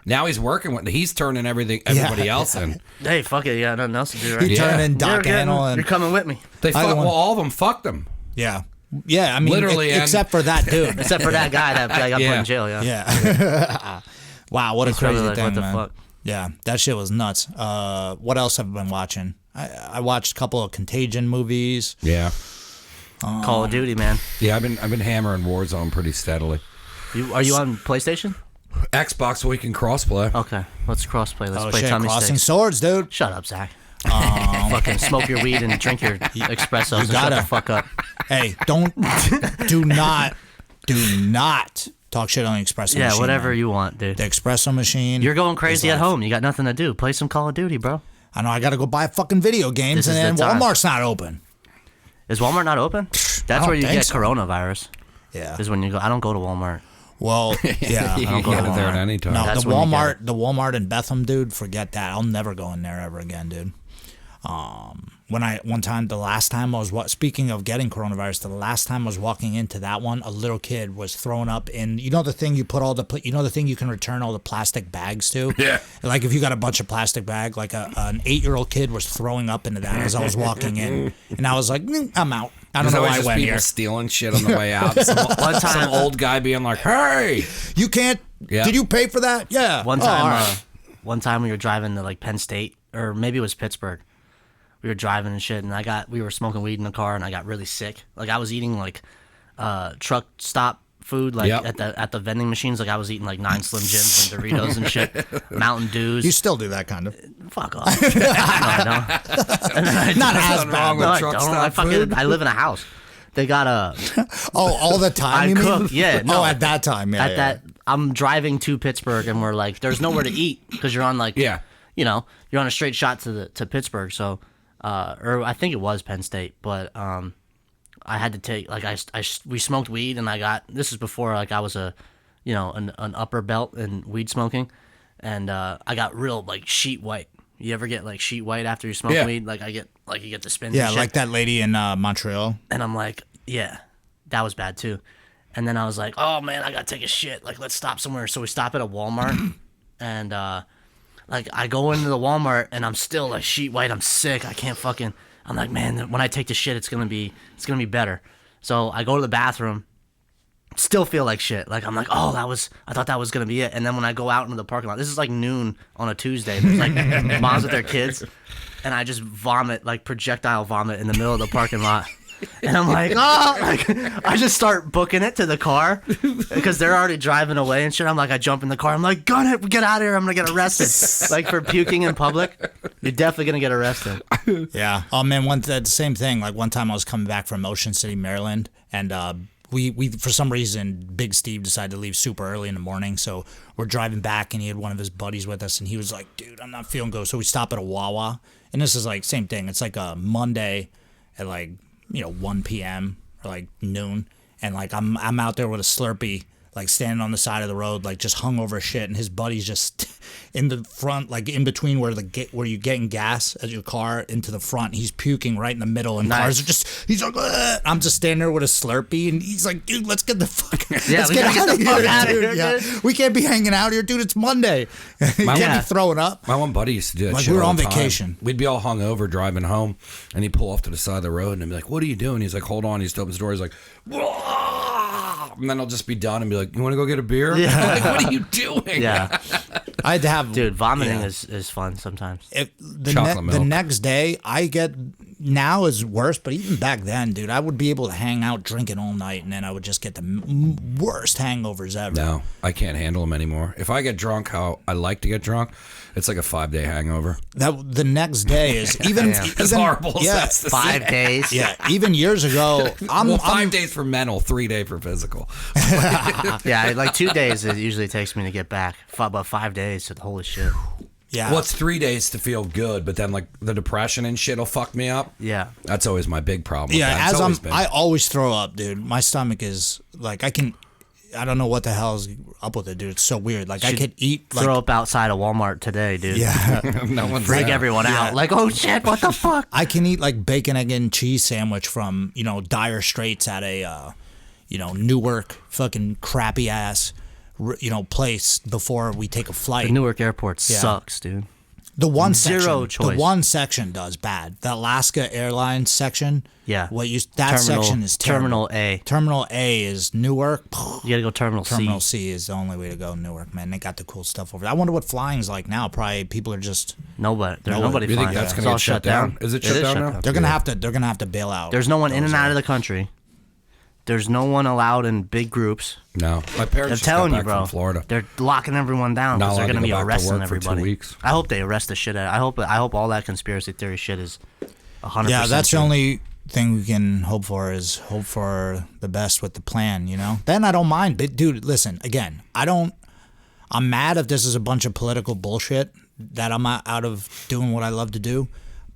Now he's working with. He's turning everybody else in. Hey, fuck it. Yeah, nothing else to do, right? He turned in You're Doc getting- Annell and You're coming with me. They I don't want- all of them fucked him. yeah. I mean, Literally, and- except for that dude. Except for that guy that got put Yeah. in jail, yeah. Yeah. Wow, what a probably crazy like, thing, what the man. fuck? Yeah, that shit was nuts. What else have I been watching? I watched a couple of Contagion movies. Yeah, Call of Duty, man. yeah. I've been hammering Warzone pretty steadily. Are you on PlayStation? Xbox, so we can crossplay. Okay, let's crossplay. Let's Oh play shit, Tummy Crossing Sticks. Swords, dude. Shut up, Zach. Fucking smoke your weed and drink your espresso. You So gotta. shut the fuck up. Hey, do not talk shit on the espresso machine. Yeah, whatever man. you want, dude. The espresso machine. You're going crazy is at life. home. You got nothing to do. Play some Call of Duty, bro. I know. I got to go buy fucking video games, This and is then the time. Walmart's not open. Is Walmart not open? That's don't where you think get so. coronavirus. Yeah. Is when you go. I don't go to Walmart. Well, yeah. You I don't can go get to it there at Walmart. any time. No, That's the when you get Walmart in Bethlehem, dude. Forget that. I'll never go in there ever again, dude. The last time I was speaking of getting coronavirus, the last time I was walking into that one, a little kid was throwing up in, you know, the thing you put all the, you know, the thing you can return all the plastic bags to. Yeah. Like if you got a bunch of plastic bag, like an 8-year-old kid was throwing up into that as I was walking in, and I was like, I'm out. I don't There's know always why I just went people here. stealing shit on the way out. Some old guy being like, "Hey, You can't. Yeah. Did you pay for that? Yeah. One Oh, time, all right. one time we were driving to like Penn State, or maybe it was Pittsburgh. We were driving and shit, and we were smoking weed in the car, and I got really sick. Like I was eating like truck stop food, like Yep. at the vending machines. Like I was eating like 9 Slim Jims and Doritos and shit, Mountain Dews. You still do that kind of. Fuck off. No, I don't. And then I Not just- as nothing bad. wrong with No, I truck don't. stop food. I live in a house. They got Oh, all the time. I you mean? cook, yeah, no. Oh, at that time. Yeah. at yeah. that. I'm driving to Pittsburgh, and we're like, there's nowhere to eat because you're on like, Yeah. you know, you're on a straight shot to Pittsburgh. So, or I think it was Penn State, but I had to take like we smoked weed, and this is before like I was an upper belt in weed smoking, and I got real like sheet white. You ever get like sheet white after you smoke Yeah. weed? Like I get like you get the spins. Yeah, and shit. like that lady in Montreal. And I'm like, yeah, that was bad too. And then I was like, oh man, I gotta take a shit. Like, let's stop somewhere. So we stop at a Walmart, and like I go into the Walmart, and I'm still like sheet white. I'm sick. I can't fucking. I'm like, man, when I take the shit, it's gonna be better. So I go to the bathroom, still feel like shit. Like I'm like, oh, I thought that was gonna be it. And then when I go out into the parking lot, this is like noon on a Tuesday. There's like moms with their kids, and I just vomit, like projectile vomit in the middle of the parking lot. And I'm like, oh, like I just start booking it to the car because they're already driving away and shit. I'm like, I jump in the car. I'm like, gun it, get out of here. I'm gonna get arrested. Like for puking in public, you're definitely gonna get arrested. Yeah. Oh man, the same thing. Like one time I was coming back from Ocean City, Maryland, and we for some reason Big Steve decided to leave super early in the morning, so we're driving back, and he had one of his buddies with us, and he was like, dude, I'm not feeling good. So we stop at a Wawa, and this is like same thing. It's like a Monday at like 1 p.m. or like noon, and like I'm out there with a Slurpee, like standing on the side of the road, like just hungover shit, and his buddy's just in the front, like in between where you're getting gas at your car into the front. He's puking right in the middle, and cars are just. He's like, ugh. I'm just standing there with a Slurpee, and he's like, dude, let's get the fuck. Yeah, let's we get gotta out get of the here, fuck outta dude. here, Yeah, dude. we can't be hanging out here, dude. It's Monday. You can't Yeah. be throwing up. My one buddy used to do that Like, shit we were all on the time. vacation. We'd be all hungover driving home, and he'd pull off to the side of the road, and I'd be like, "What are you doing?" He's like, "Hold on." He just opens the door. He's like, "Whoa!" And then I'll just be done and be like, "You want to go get a beer?" Yeah. I'm like, what are you doing? Yeah, I had to have, dude, vomiting yeah. is fun sometimes. The Chocolate milk. next day, I get now is worse, but even back then, dude, I would be able to hang out drinking all night, and then I would just get the worst hangovers ever. No, I can't handle them anymore. If I get drunk, how I like to get drunk, it's like a 5-day hangover. That the next day is even As horrible as that's to 5 say. days. Yeah, even years ago, I'm 5 days for mental, 3 days for physical. Yeah, like 2 days it usually takes me to get back. About 5 days. So holy shit. yeah. Well, it's 3 days to feel good, but then like the depression and shit will fuck me up. Yeah. That's always my big problem. With yeah, that. It's as always been. I always throw up, dude. My stomach is like I don't know what the hell's up with it, dude. It's so weird. Like I Should could eat like Throw up outside of Walmart today, dude. yeah. no one's Freak there. everyone out. Like, oh shit, what the fuck? I can eat like bacon, egg, and cheese sandwich from Dire Straits at a Newark fucking crappy ass place before we take a flight. The Newark airport sucks, dude. The one Zero section, choice. The one section does bad. The Alaska Airlines section. Yeah. That section is terrible. Terminal A. Terminal A is Newark. You gotta go Terminal Terminal C. C is the only way to go. Newark, man. They got the cool stuff over there. I wonder what flying's like now. Probably people are just. Nobody. There's Nobody. nobody You think flying. that's It's gonna all get shut down? Is it shut down now? They're gonna have to. They're gonna have to bail out. There's no one in those and out of the country. There's no one allowed in big groups. No, my parents They're just telling got you, back bro. from Florida. They're locking everyone down Not because they're allowed going to to be go back to arresting work for 2 everybody. weeks. I hope they arrest the shit out. I hope all that conspiracy theory shit is 100%. Yeah, that's true. the only thing we can hope for is hope for the best with the plan, you know? Then I don't mind. But, dude, listen, again, I'm mad if this is a bunch of political bullshit that I'm out of doing what I love to do.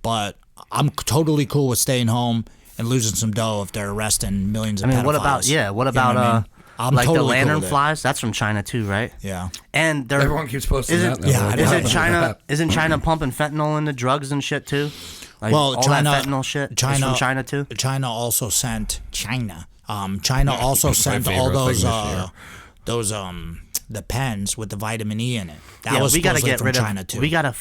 But I'm totally cool with staying home and losing some dough if they're arresting millions of pedophiles. What about You know what I mean? I'm like totally the lantern cool with it. flies? That's from China too, right? Yeah. And they're Everyone keeps posting isn't, that. Yeah, I know. Isn't China pumping fentanyl into drugs and shit too? Like Well, all China, that fentanyl shit is from China too. China also sent China also sent all favorite those thing this the pens with the vitamin E in it. That Yeah, was we gotta supposedly get from rid China of. too. We gotta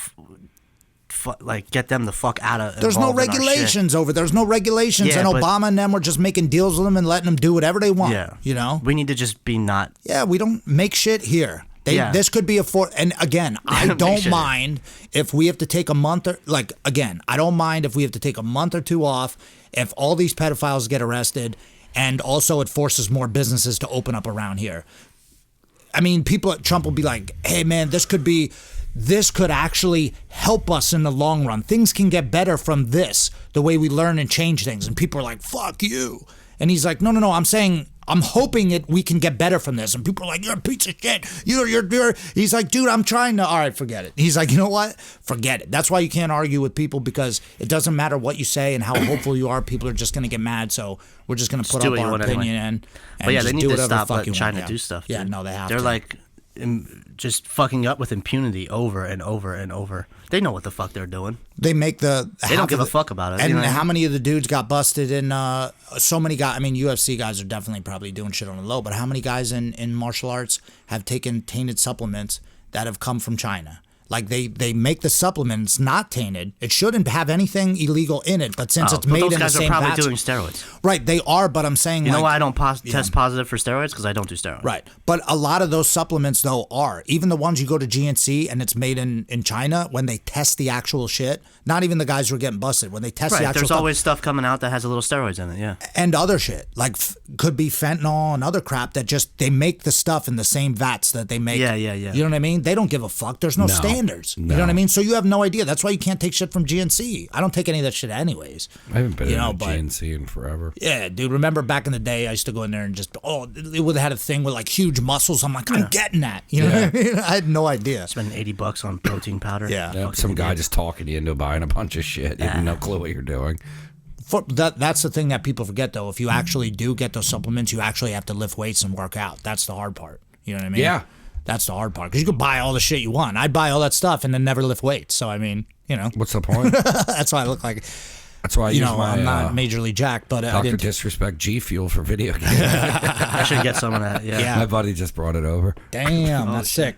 like get them the fuck out of. There's no involved in our shit. regulations over. There's no regulations, Yeah, and but- Obama and them were just making deals with them and letting them do whatever they want. Yeah, you know. we need to just be not. Yeah, we don't make shit here. Yeah. This could be and again, I Make don't shit. mind if we have to take a month I don't mind if we have to take a month or two off if all these pedophiles get arrested, and also it forces more businesses to open up around here. I mean, people at Trump will be like, hey man, this could actually help us in the long run. Things can get better from this, the way we learn and change things. And people are like, fuck you. And he's like, no, I'm hoping we can get better from this. And people are like, you're a piece of shit. You're. He's like, dude, I'm trying to. All right, forget it. He's like, you know what? Forget it. That's why you can't argue with people, because it doesn't matter what you say and how hopeful you are. People are just going to get mad. So we're just going to put do up what you our want opinion anyway. and But yeah, just they need do to whatever the stop fuck letting you want. China Yeah. do stuff. Yeah, Dude. no, they have They're to. like just fucking up with impunity over and over and over. They know what the fuck they're doing. They make They don't give a fuck about it. And you know? how many of the dudes got busted in? So many guys. I mean, UFC guys are definitely probably doing shit on the low. But how many guys in martial arts have taken tainted supplements that have come from China? Like they make the supplements not tainted. It shouldn't have anything illegal in it. But since it's but made those in the guys are same probably vats, doing steroids. right? They are. But I'm saying, You know like, why I don't test positive for steroids? Because I don't do steroids. right. But a lot of those supplements, though, are. Even the ones you go to GNC and it's made in China, when they test the actual shit, not even the guys who are getting busted, when they test the Right. actual There's stuff, always stuff coming out that has a little steroids in it. Yeah. and other shit, like could be fentanyl and other crap that just, they make the stuff in the same vats that they make. Yeah. You know what I mean? They don't give a fuck. There's no standards. You know what I mean? So you have no idea. That's why you can't take shit from GNC. I don't take any of that shit anyways. I haven't been You in know, a but- GNC in forever. Yeah, dude. Remember back in the day, I used to go in there and just, it would have had a thing with like huge muscles. I'm like, I'm getting that. You know what I mean? I had no idea. Spend $80 on protein powder. Yeah. Yep, some guy just talking you into buying a bunch of shit. You have no clue what you're doing. That's the thing that people forget, though. If you actually do get those supplements, you actually have to lift weights and work out. That's the hard part. You know what I mean? Yeah. That's the hard part. Because you could buy all the shit you want. I'd buy all that stuff and then never lift weights. So, I mean, you know. What's the point? That's why I look like, That's why I you use know, my I'm not majorly jacked, but I Dr. didn't. Disrespect G Fuel for video games. I should get some of that. Yeah. Yeah. My buddy just brought it over. Damn, that's sick.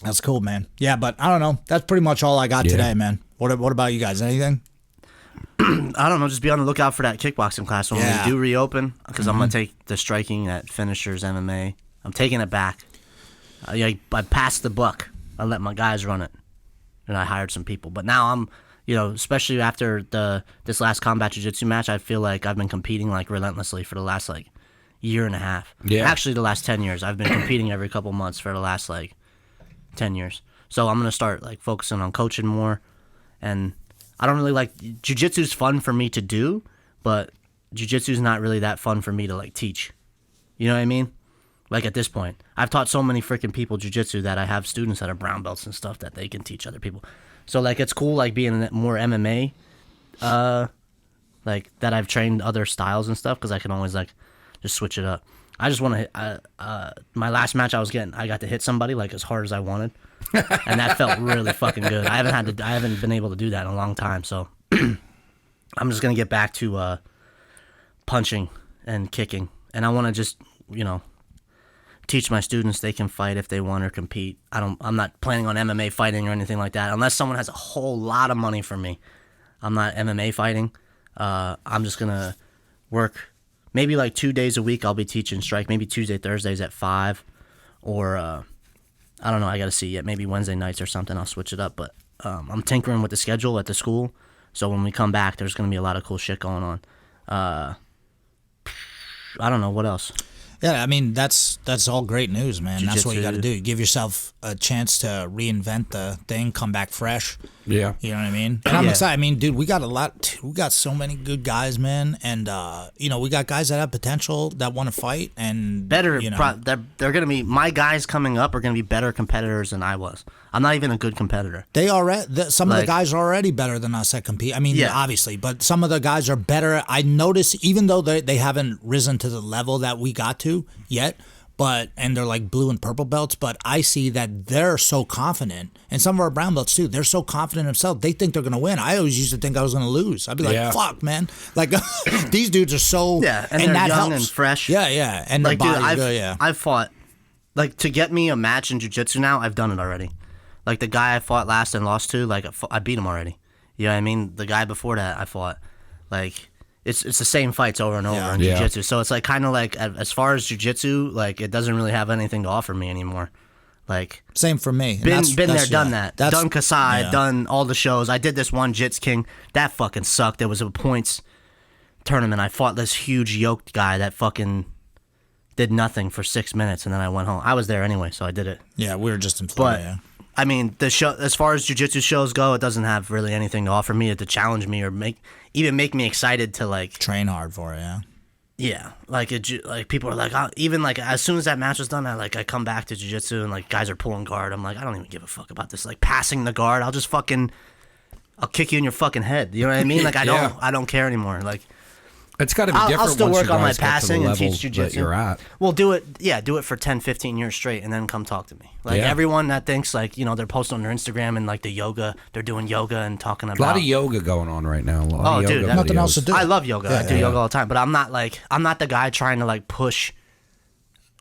That's cool, man. Yeah, but I don't know. That's pretty much all I got Yeah. today, man. What about you guys? Anything? I don't know. Just be on the lookout for that kickboxing class when Yeah. we do reopen. Because I'm gonna take the striking at Finishers MMA. I'm taking it back. I passed the buck. I let my guys run it, and I hired some people. But now I'm, especially after this last combat jiu-jitsu match, I feel like I've been competing like relentlessly for the last like year and a half. Yeah. Actually, the last 10 years. I've been competing every couple months for the last like 10 years. So I'm gonna start like focusing on coaching more, and I don't really like jiu-jitsu's fun for me to do, but jiu-jitsu's not really that fun for me to like teach. You know what I mean? Like at this point, I've taught so many freaking people jiu-jitsu that I have students that are brown belts and stuff that they can teach other people. So like it's cool like being more MMA, like that I've trained other styles and stuff because I can always like just switch it up. I just want to hit. My last match I got to hit somebody like as hard as I wanted, and that felt really fucking good. I haven't been able to do that in a long time. So I'm just gonna get back to punching and kicking, and I want to just teach my students they can fight if they want or compete. I'm not planning on MMA fighting or anything like that unless someone has a whole lot of money for me. I'm not MMA fighting. I'm just gonna work. Maybe like 2 days a week I'll be teaching strike. Maybe Tuesday, Thursdays at 5. Or, I don't know. I got to see yet. Maybe Wednesday nights or something. I'll switch it up. But I'm tinkering with the schedule at the school. So when we come back, there's going to be a lot of cool shit going on. I don't know what else. Yeah, I mean that's all great news, man. That's what you got to Jiu-jitsu. do. Give yourself a chance to reinvent the thing, come back fresh. Yeah. You know what I mean? And I'm Yeah. excited. I mean, dude, we got we got so many good guys, man, and we got guys that have potential that want to fight and Better, You know, they're gonna be my guys coming up are gonna be better competitors than I was. I'm not even a good competitor. they already some of the Like- guys are already better than us at compete. I mean, Yeah. obviously, but some of the guys are better. I notice, even though they haven't risen to the level that we got to yet. And they're like blue and purple belts, but I see that they're so confident, and some of our brown belts too. They're so confident in themselves. They think they're gonna win. I always used to think I was gonna lose. I'd be like, Yeah. "Fuck, man!" Like these dudes are so And they're that young helps. and fresh. Yeah, yeah, and Like, the dude, body's good. Yeah, I've fought, like, to get me a match in jiu-jitsu now, I've done it already. Like, the guy I fought last and lost to, like, I beat him already. You know what I mean? The guy before that I fought, like, it's the same fights over and over Yeah. in Yeah. jiu-jitsu. So it's, like, kind of like, as far as jiu-jitsu, like, it doesn't really have anything to offer me anymore. Like, same for me. And been there, that's- done yeah. that. That's- Done Kasai, yeah. done all the shows. I did this one Jits King. That fucking sucked. It was a points tournament. I fought this huge yoked guy that fucking did nothing for 6 minutes, and then I went home. I was there anyway, so I did it. Yeah, we were just in But Florida. Yeah. I mean, the show, as far as jiu-jitsu shows go, it doesn't have really anything to offer me to challenge me or make me excited to, like, Train hard for it. Yeah. yeah, like like people are like, even like as soon as that match was done, I come back to jiu-jitsu and like guys are pulling guard. I'm like, I don't even give a fuck about this, like, passing the guard. I'll kick you in your fucking head. You know what I mean? Like, I Yeah. don't care anymore. Like, It's got to be I'll different still once work you on my guys get to the passing and level teach that jiu-jitsu. you're at. Well, do it for 10, 15 years straight, and then come talk to me. Like, Yeah. everyone that thinks, like, they're posting on their Instagram and like the yoga, they're doing yoga and talking about. A lot of yoga going on right now. A lot Oh, of dude, yoga nothing videos. else to do. I love yoga. Yeah, I do yeah. yoga all the time, but I'm not the guy trying to like push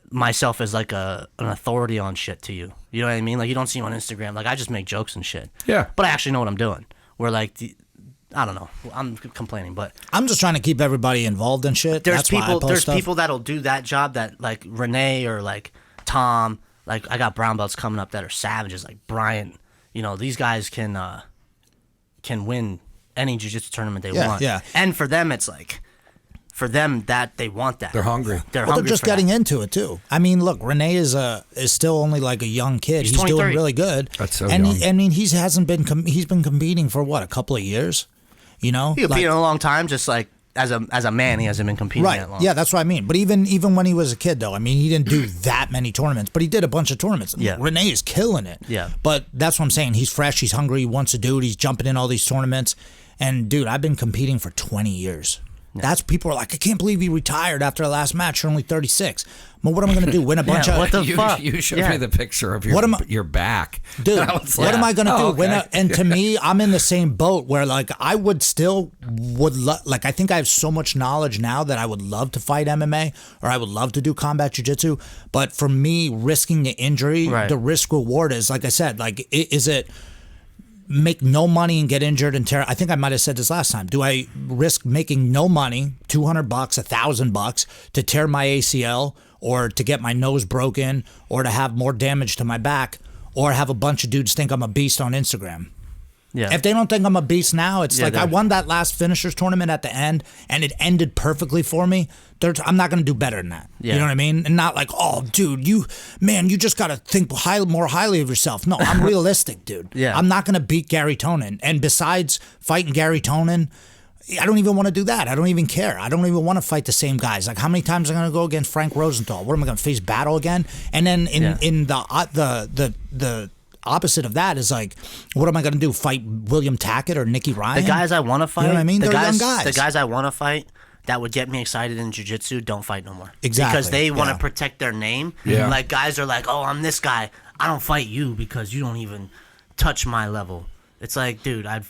myself as like an authority on shit to you. You know what I mean? Like, you don't see me on Instagram. Like, I just make jokes and shit. Yeah. But I actually know what I'm doing. Where like I don't know. I'm complaining, but I'm just trying to keep everybody involved in shit. there's That's why I people post stuff. that'll do that job, that like Renee or like Tom. Like, I got brown belts coming up that are savages, like Brian. These guys can win any jiu-jitsu tournament they Yeah, want. yeah. And for them, it's like, for them, that they want that. They're hungry. They're Well, they're hungry just for getting that. into it too. I mean, look, Renee is still only like a young kid. He's He's doing 23. really good. That's so and young. He's been competing for what, a couple of years, He competed in a long time, just like as a man, he hasn't been competing right? that long. Yeah, that's what I mean. But even when he was a kid, though, I mean, he didn't do that many tournaments, but he did a bunch of tournaments. Yeah. Renee is killing it. Yeah. But that's what I'm saying. He's fresh. He's hungry. He wants to do it. He's jumping in all these tournaments. And dude, I've been competing for 20 years. That's people are like, I can't believe he retired after the last match. You're only 36. Well, what am I going to do? Win a bunch Yeah, of what the you, fuck? you showed Yeah. me the picture of your What am I- your back. Dude, And I was what like, am I gonna do? oh, When okay. and to me, I'm in the same boat where like I would like I think I have so much knowledge now that I would love to fight MMA or I would love to do combat jiu-jitsu. But for me, risking the injury, Right. the risk reward is, like I said, like is it make no money and get injured and tear? I think I might have said this last time. Do I risk making no money, $200, $1,000 to tear my ACL or to get my nose broken or to have more damage to my back or have a bunch of dudes think I'm a beast on Instagram? Yeah. If they don't think I'm a beast now, it's Yeah, like I they're- won that last finishers tournament at the end and it ended perfectly for me. I'm not going to do better than that. Yeah. You know what I mean? And not like, oh, dude, you just got to think more highly of yourself. No, I'm realistic, dude. Yeah. I'm not going to beat Gary Tonin. And besides fighting Gary Tonin, I don't even want to do that. I don't even care. I don't even want to fight the same guys. Like, how many times am I going to go against Frank Rosenthal? What am I going to face battle again? And then in the opposite of that is like, what am I going to do? Fight William Tackett or Nicky Ryan? The guys I want to fight, You know what I mean? The They're guys, young guys. The guys I want to fight that would get me excited in jiu-jitsu don't fight no more. Exactly, Because they want to yeah. protect their name. Yeah. Like, guys are like, oh, I'm this guy. I don't fight you because you don't even touch my level. It's like, dude, I'd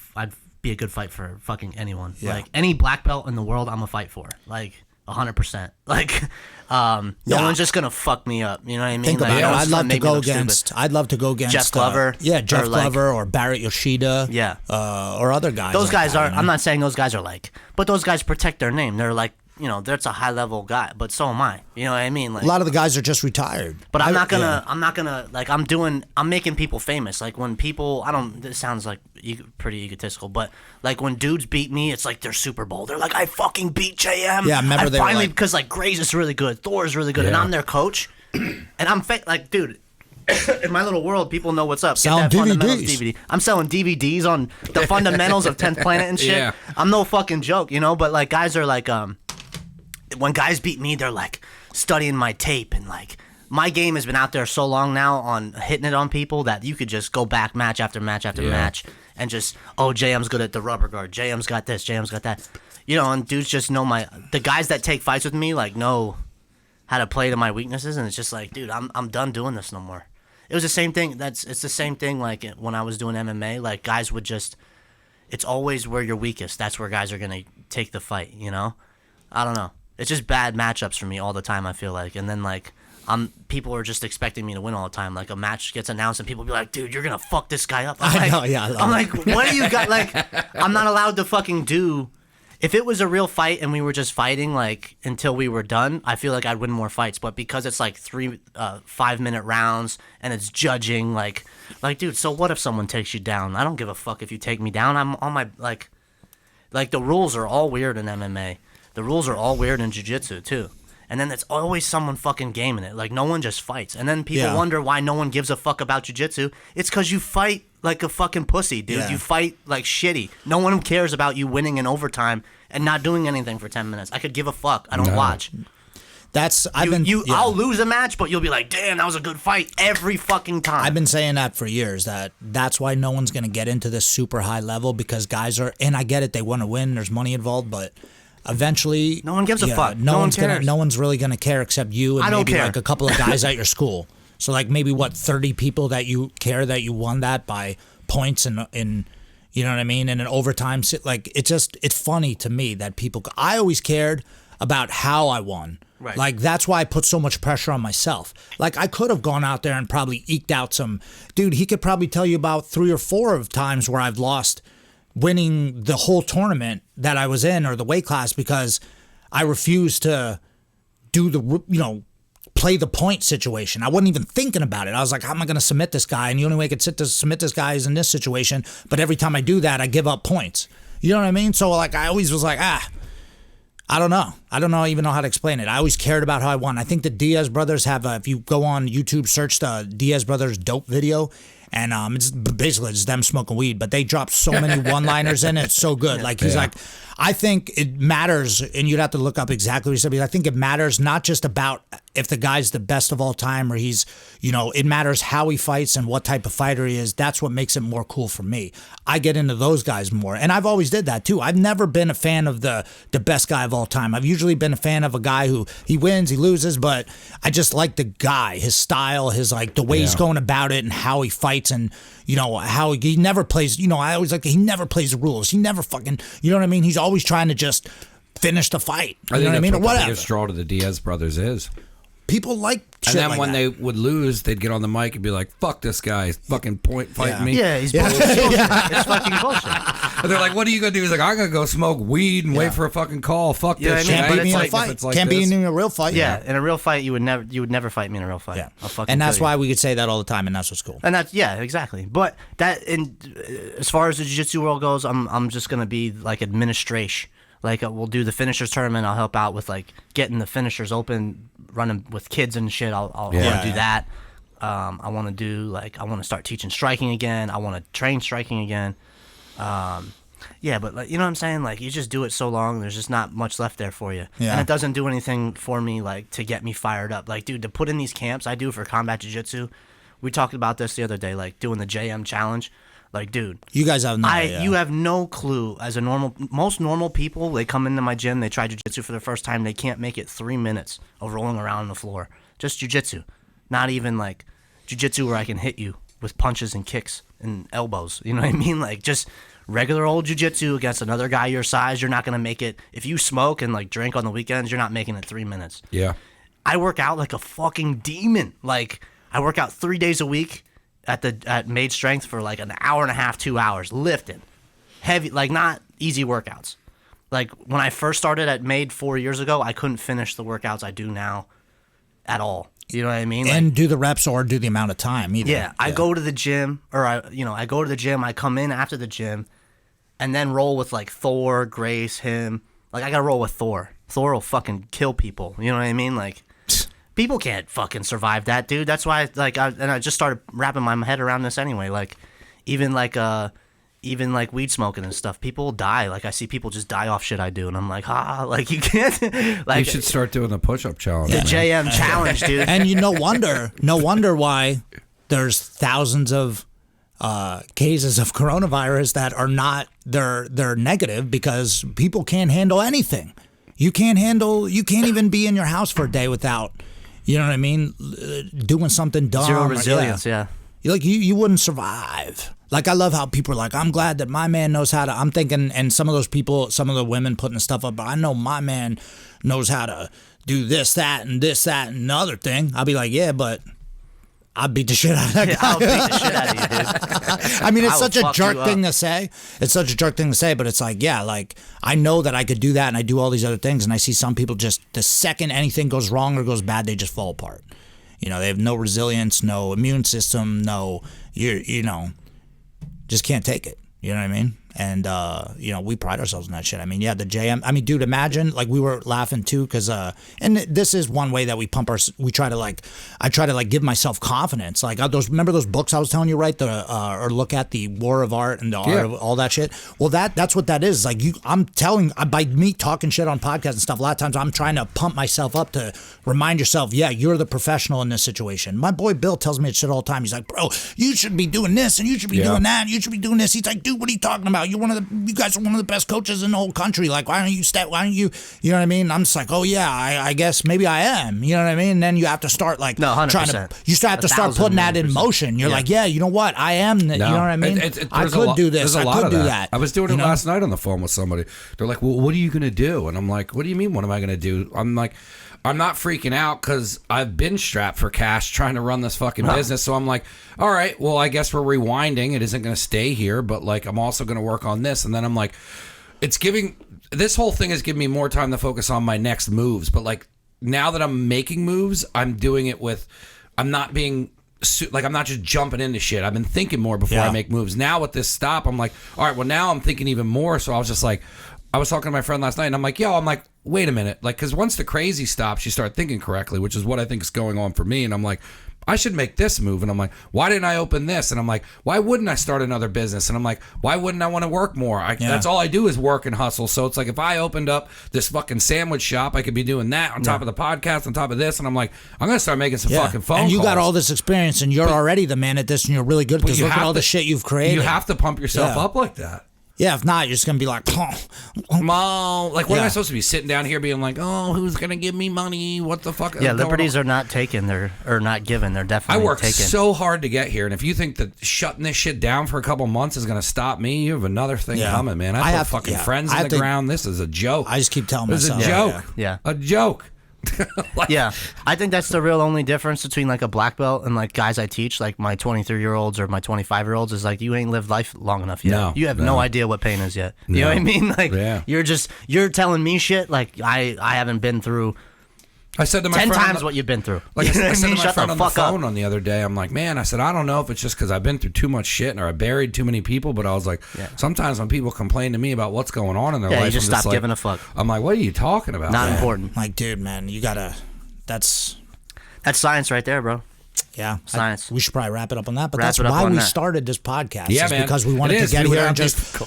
be a good fight for fucking anyone. Yeah. Like, any black belt in the world, I'm a fight for. Like, 100%. Like, no Yeah. one's just gonna fuck me up. You know what I mean? Think Like, about it. no one's I'd gonna love to make me go look stupid. against. I'd love to go against Jeff Glover, Jeff or like- Glover or Barrett Yoshida. Yeah. Or other guys. Those like guys that, are. you know? I'm not saying those guys are like, but those guys protect their name. They're like that's a high level guy, but so am I. You know what I mean? Like A lot of the guys are just retired. But I'm not gonna like I'm making people famous. Like when people, this sounds like pretty egotistical, but like when dudes beat me, it's like they're Super Bowl. They're like, I fucking beat JM. Yeah, remember I they were finally, like, because like Graze is really good, Thor is really good, and Yeah. I'm their coach, and I'm like, dude. In my little world, people know what's up. Selling Get that Fundamentals DVDs. DVD. I'm selling DVDs on the fundamentals of 10th Planet and shit. Yeah. I'm no fucking joke, But like guys are like, when guys beat me, they're like studying my tape, and like my game has been out there so long now on hitting it on people that you could just go back match after match after match and just, JM's good at the rubber guard. JM's got this. JM's got that. And dudes just know the guys that take fights with me like know how to play to my weaknesses, and it's just like, dude, I'm done doing this no more. It was the same thing. It's the same thing like when I was doing MMA. Like guys would just, it's always where you're weakest. That's where guys are gonna take the fight. I don't know. It's just bad matchups for me all the time. I feel like, and then like people are just expecting me to win all the time. Like a match gets announced and people be like, dude, you're gonna fuck this guy up. I know, yeah. I'm like, what do you got? Like, I'm not allowed to fucking do. If it was a real fight and we were just fighting like until we were done, I feel like I'd win more fights. But because it's like 5-minute rounds and it's judging, like, dude, so what if someone takes you down? I don't give a fuck if you take me down. I'm on my like the rules are all weird in MMA. The rules are all weird in jiu-jitsu too. And then it's always someone fucking gaming it. Like no one just fights. And then people wonder why no one gives a fuck about jiu-jitsu. It's because you fight like a fucking pussy, dude. Yeah. You fight like shitty. No one cares about you winning in overtime and not doing anything for 10 minutes. I could give a fuck. I don't watch. I'll lose a match, but you'll be like, damn, that was a good fight every fucking time. I've been saying that for years, that's why no one's going to get into this super high level, because guys are, and I get it, they want to win, there's money involved, but eventually no one gives a fuck. No one cares. No one's really going to care except you and I don't maybe care. like a couple of guys at your school. So like maybe 30 people that you care that you won that by points and you know what I mean, in an overtime. Like it's funny to me that people. I always cared about how I won. Right. Like that's why I put so much pressure on myself. Like I could have gone out there and probably eked out some. Dude, he could probably tell you about 3 or 4 of times where I've lost winning the whole tournament that I was in or the weight class because I refused to do the play the point situation. I wasn't even thinking about it. I was like, how am I going to submit this guy? And the only way I could submit this guy is in this situation. But every time I do that, I give up points. You know what I mean? So like, I always was like, I don't know. I don't even know how to explain it. I always cared about how I won. I think the Diaz brothers have, if you go on YouTube, search the Diaz brothers dope video, and it's basically just them smoking weed, but they drop so many one-liners in it. It's so good. Like he's like, I think it matters, and you'd have to look up exactly what he said, but I think it matters not just about if the guy's the best of all time or he's, it matters how he fights and what type of fighter he is. That's what makes it more cool for me. I get into those guys more, and I've always did that too. I've never been a fan of the best guy of all time. I've usually been a fan of a guy who he wins, he loses, but I just like the guy, his style, his like the way he's going about it and how he fights and how he never plays. I always like he never plays the rules. He never fucking, you know what I mean? He's always trying to just finish the fight. You know what I mean? Or whatever. The biggest straw to the Diaz brothers is. People like shit and then like when that. they would lose, they'd get on the mic and be like, fuck this guy. He's fucking fighting me. Yeah, he's bullshit. It's fucking bullshit. And they're like, what are you going to do? He's like, I'm going to go smoke weed and wait for a fucking call. Fuck this shit. Can't beat me in a If fight. it's like Can't beat this. me in a real fight. Yeah, in a real fight, you would never fight me in a real fight. Yeah. I'll fucking And that's kill you. why we could say that all the time, and that's what's cool. And that's exactly. But as far as the jiu-jitsu world goes, I'm just gonna be like administration. Like we'll do the finishers tournament. I'll help out with like getting the finishers open, running with kids and shit. I'll want to do that. I want to do I want to start teaching striking again. I want to train striking again. But like, you know what I'm saying? Like you just do it so long, there's just not much left there for you. Yeah. And it doesn't do anything for me like to get me fired up. Like, dude, to put in these camps I do for combat jiu-jitsu. We talked about this the other day, like doing the JM challenge. Like, dude, you guys have no idea. You have no clue. As most normal people, they come into my gym, they try jiu-jitsu for the first time, they can't make it 3 minutes of rolling around on the floor. Just jiu-jitsu. Not even like jiu-jitsu where I can hit you with punches and kicks and elbows. You know what I mean? Like just regular old jiu-jitsu against another guy your size. You're not going to make it. If you smoke and like drink on the weekends, you're not making it 3 minutes. Yeah. I work out like a fucking demon. Like I work out 3 days a week at Made Strength for like an hour and a half, 2 hours, lifting heavy, like not easy workouts. Like when I first started at Made 4 years ago, I couldn't finish the workouts I do now at all. You know what I mean? And do the reps or do the amount of time either. Yeah, I go to the gym, or I go to the gym. I come in after the gym, and then roll with like Thor, Grace, him. Like I gotta roll with Thor. Thor will fucking kill people. You know what I mean? Like people can't fucking survive that, dude. That's why I just started wrapping my head around this anyway. Like even like weed smoking and stuff, people die. Like I see people just die off shit I do, and I'm like, like you can't. Like You should start doing the push-up challenge. the JM challenge, dude. And no wonder why there's thousands of cases of coronavirus that are not they're negative because people can't handle anything. You can't even be in your house for a day without, you know what I mean, doing something dumb. Zero resilience, yeah. You wouldn't survive. Like I love how people are like, I'm glad that my man knows how to. I'm thinking, and some of those people, some of the women putting the stuff up, but I know my man knows how to do this, that, and this, that, and another thing. I'll be like, yeah, but I'll beat the shit out of that guy. I'll beat the shit out of you, dude. I mean, it's I will such a fuck jerk you thing up. to say. It's such a jerk thing to say, but it's like, yeah, like I know that I could do that, and I do all these other things, and I see some people just the second anything goes wrong or goes bad, they just fall apart. You know, they have no resilience, no immune system, just can't take it. You know what I mean? And, we pride ourselves in that shit. I mean, yeah, the JM. I mean, dude, imagine, like, we were laughing, too, because, and this is one way that we I try to give myself confidence. Like, remember those books I was telling you, right? Or look at the War of Art and the Art of all that shit? Well, that's what that is. Like, by me talking shit on podcasts and stuff, a lot of times I'm trying to pump myself up to remind yourself, yeah, you're the professional in this situation. My boy Bill tells me shit all the time. He's like, bro, you should be doing this, and you should be doing that, and you should be doing this. He's like, dude, what are you talking about? You guys are one of the best coaches in the whole country. Like, why don't you, you know what I mean? I'm just like, oh yeah, I guess maybe I am. You know what I mean? And then you have to start like 100%. You have to start putting that in motion. You're like, yeah, you know what? I am. You know what I mean? I could do this. I could do that. I was doing it last night on the phone with somebody. They're like, well, what are you gonna do? And I'm like, what do you mean? What am I gonna do? I'm like, I'm not freaking out because I've been strapped for cash trying to run this fucking business. So I'm like, all right, well, I guess we're rewinding. It isn't going to stay here, but like, I'm also going to work on this. And then I'm like, this whole thing is giving me more time to focus on my next moves. But like, now that I'm making moves, I'm doing it I'm not just jumping into shit. I've been thinking more before I make moves. Now with this stop, I'm like, all right, well, now I'm thinking even more. So I was just like, I was talking to my friend last night, and I'm like, wait a minute. Like, because once the crazy stops, you start thinking correctly, which is what I think is going on for me. And I'm like, I should make this move. And I'm like, why didn't I open this? And I'm like, why wouldn't I start another business? And I'm like, why wouldn't I want to work more? That's all I do is work and hustle. So it's like, if I opened up this fucking sandwich shop, I could be doing that on top of the podcast, on top of this. And I'm like, I'm going to start making some fucking phone calls. And you got all this experience, and you're already the man at this, and you're really good because look at all the shit you've created. You have to pump yourself up like that. Yeah, if not, you're just gonna be like, Mom, like, what am I supposed to be sitting down here being like, oh, who's gonna give me money? What the fuck? Yeah, liberties are not taken. Or not given. They're definitely taken. I worked taken. so hard to get here, and if you think that shutting this shit down for a couple months is gonna stop me, you have another thing coming, man. I have fucking friends in the ground. This is a joke. I just keep telling myself, it's a joke. A joke. Yeah, I think that's the real only difference between like a black belt and like guys I teach, like my 23-year-olds or my 25-year-olds, is like you ain't lived life long enough yet. You have no idea what pain is yet. You know what I mean? Like you're telling me shit like I haven't been through. I said to my 10 friend times what you've been through. Like I said to my Shut friend the on the fuck phone up. on the other day, I'm like, man, I said, I don't know if it's just because I've been through too much shit or I buried too many people, but I was like, sometimes when people complain to me about what's going on in their life, you just stop giving a fuck. I'm like, what are you talking about? Not important. Like, dude, man, you gotta. That's science right there, bro. Yeah, science. We should probably wrap it up on that, but that's why we started this podcast. Yeah, is man. Because we wanted to get here and just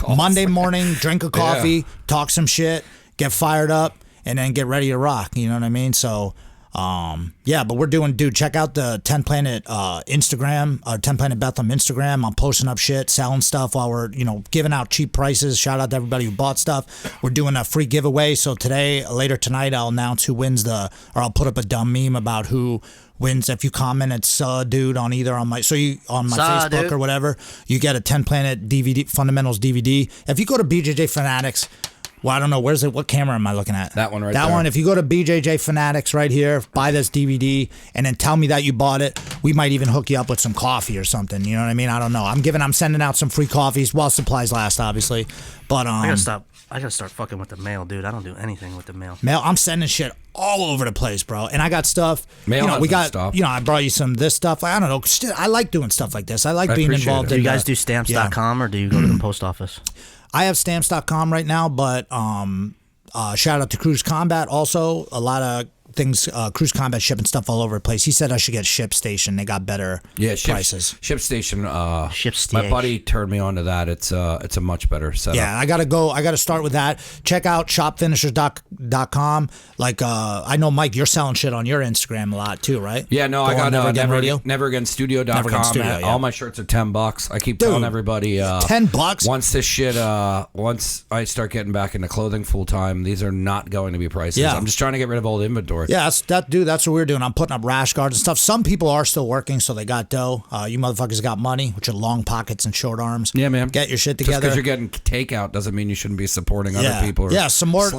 Monday morning, drink a coffee, talk some shit, get fired up, and then get ready to rock. You know what I mean? So, but we're doing, check out the 10 Planet Instagram, 10 Planet Bethlehem Instagram. I'm posting up shit, selling stuff while we're, giving out cheap prices. Shout out to everybody who bought stuff. We're doing a free giveaway. So later tonight, I'll announce who wins or I'll put up a dumb meme about who wins. If you comment, it's dude on either on my Facebook dude. or whatever, you get a 10 Planet DVD Fundamentals DVD. If you go to BJJ Fanatics, Well, I don't know. Where's it? What camera am I looking at? That one right That there. one. If you go to BJJ Fanatics right here, buy this DVD, and then tell me that you bought it, we might even hook you up with some coffee or something. You know what I mean? I don't know. I'm sending out some free coffees while supplies last, obviously. But I gotta start fucking with the mail, dude. I don't do anything with the mail. I'm sending shit all over the place, bro. And I got stuff. Mail we got. stuff. I brought you some of this stuff. I don't know. I like doing stuff like this. I like being appreciate involved. it. Do you guys do stamps.com or do you go to the post office? I have stamps.com right now, but shout out to Cruise Combat also. A lot of things, Cruise Combat shipping stuff all over the place. He said I should get ShipStation. They got better prices. ShipStation. ShipStation. My buddy turned me on to that. It's a much better setup. Yeah, I gotta start with that. Check out shopfinishers.com. Like I know, Mike, you're selling shit on your Instagram a lot too, right? Yeah, no, Go I got on Radio. NeverAgainStudio.com. Never Again Studio, yeah. All my shirts are $10. I keep telling everybody $10. Once this shit once I start getting back into clothing full time, these are not going to be prices. Yeah. I'm just trying to get rid of old inventory. Yeah, that's what we're doing. I'm putting up rash guards and stuff. Some people are still working, so they got dough. You motherfuckers got money, which are long pockets and short arms. Yeah, man. Get your shit Just together. because you're getting takeout doesn't mean you shouldn't be supporting other people. Or support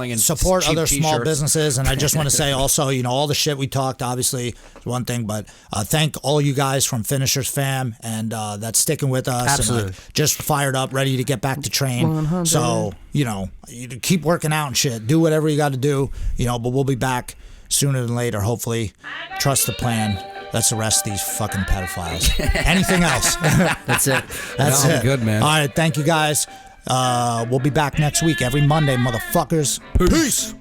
cheap other small t-shirts. businesses. And I just want to say also, all the shit we talked, obviously, is one thing, but thank all you guys from Finishers Fam and that's sticking with us. Absolutely. And, just fired up, ready to get back to train. 100. So, you keep working out and shit. Do whatever you got to do, but we'll be back sooner than later, hopefully. Trust the plan. Let's arrest these fucking pedophiles. Anything else? That's it. That's No, it. good, man. All right, thank you guys. We'll be back next week, every Monday, motherfuckers. Peace.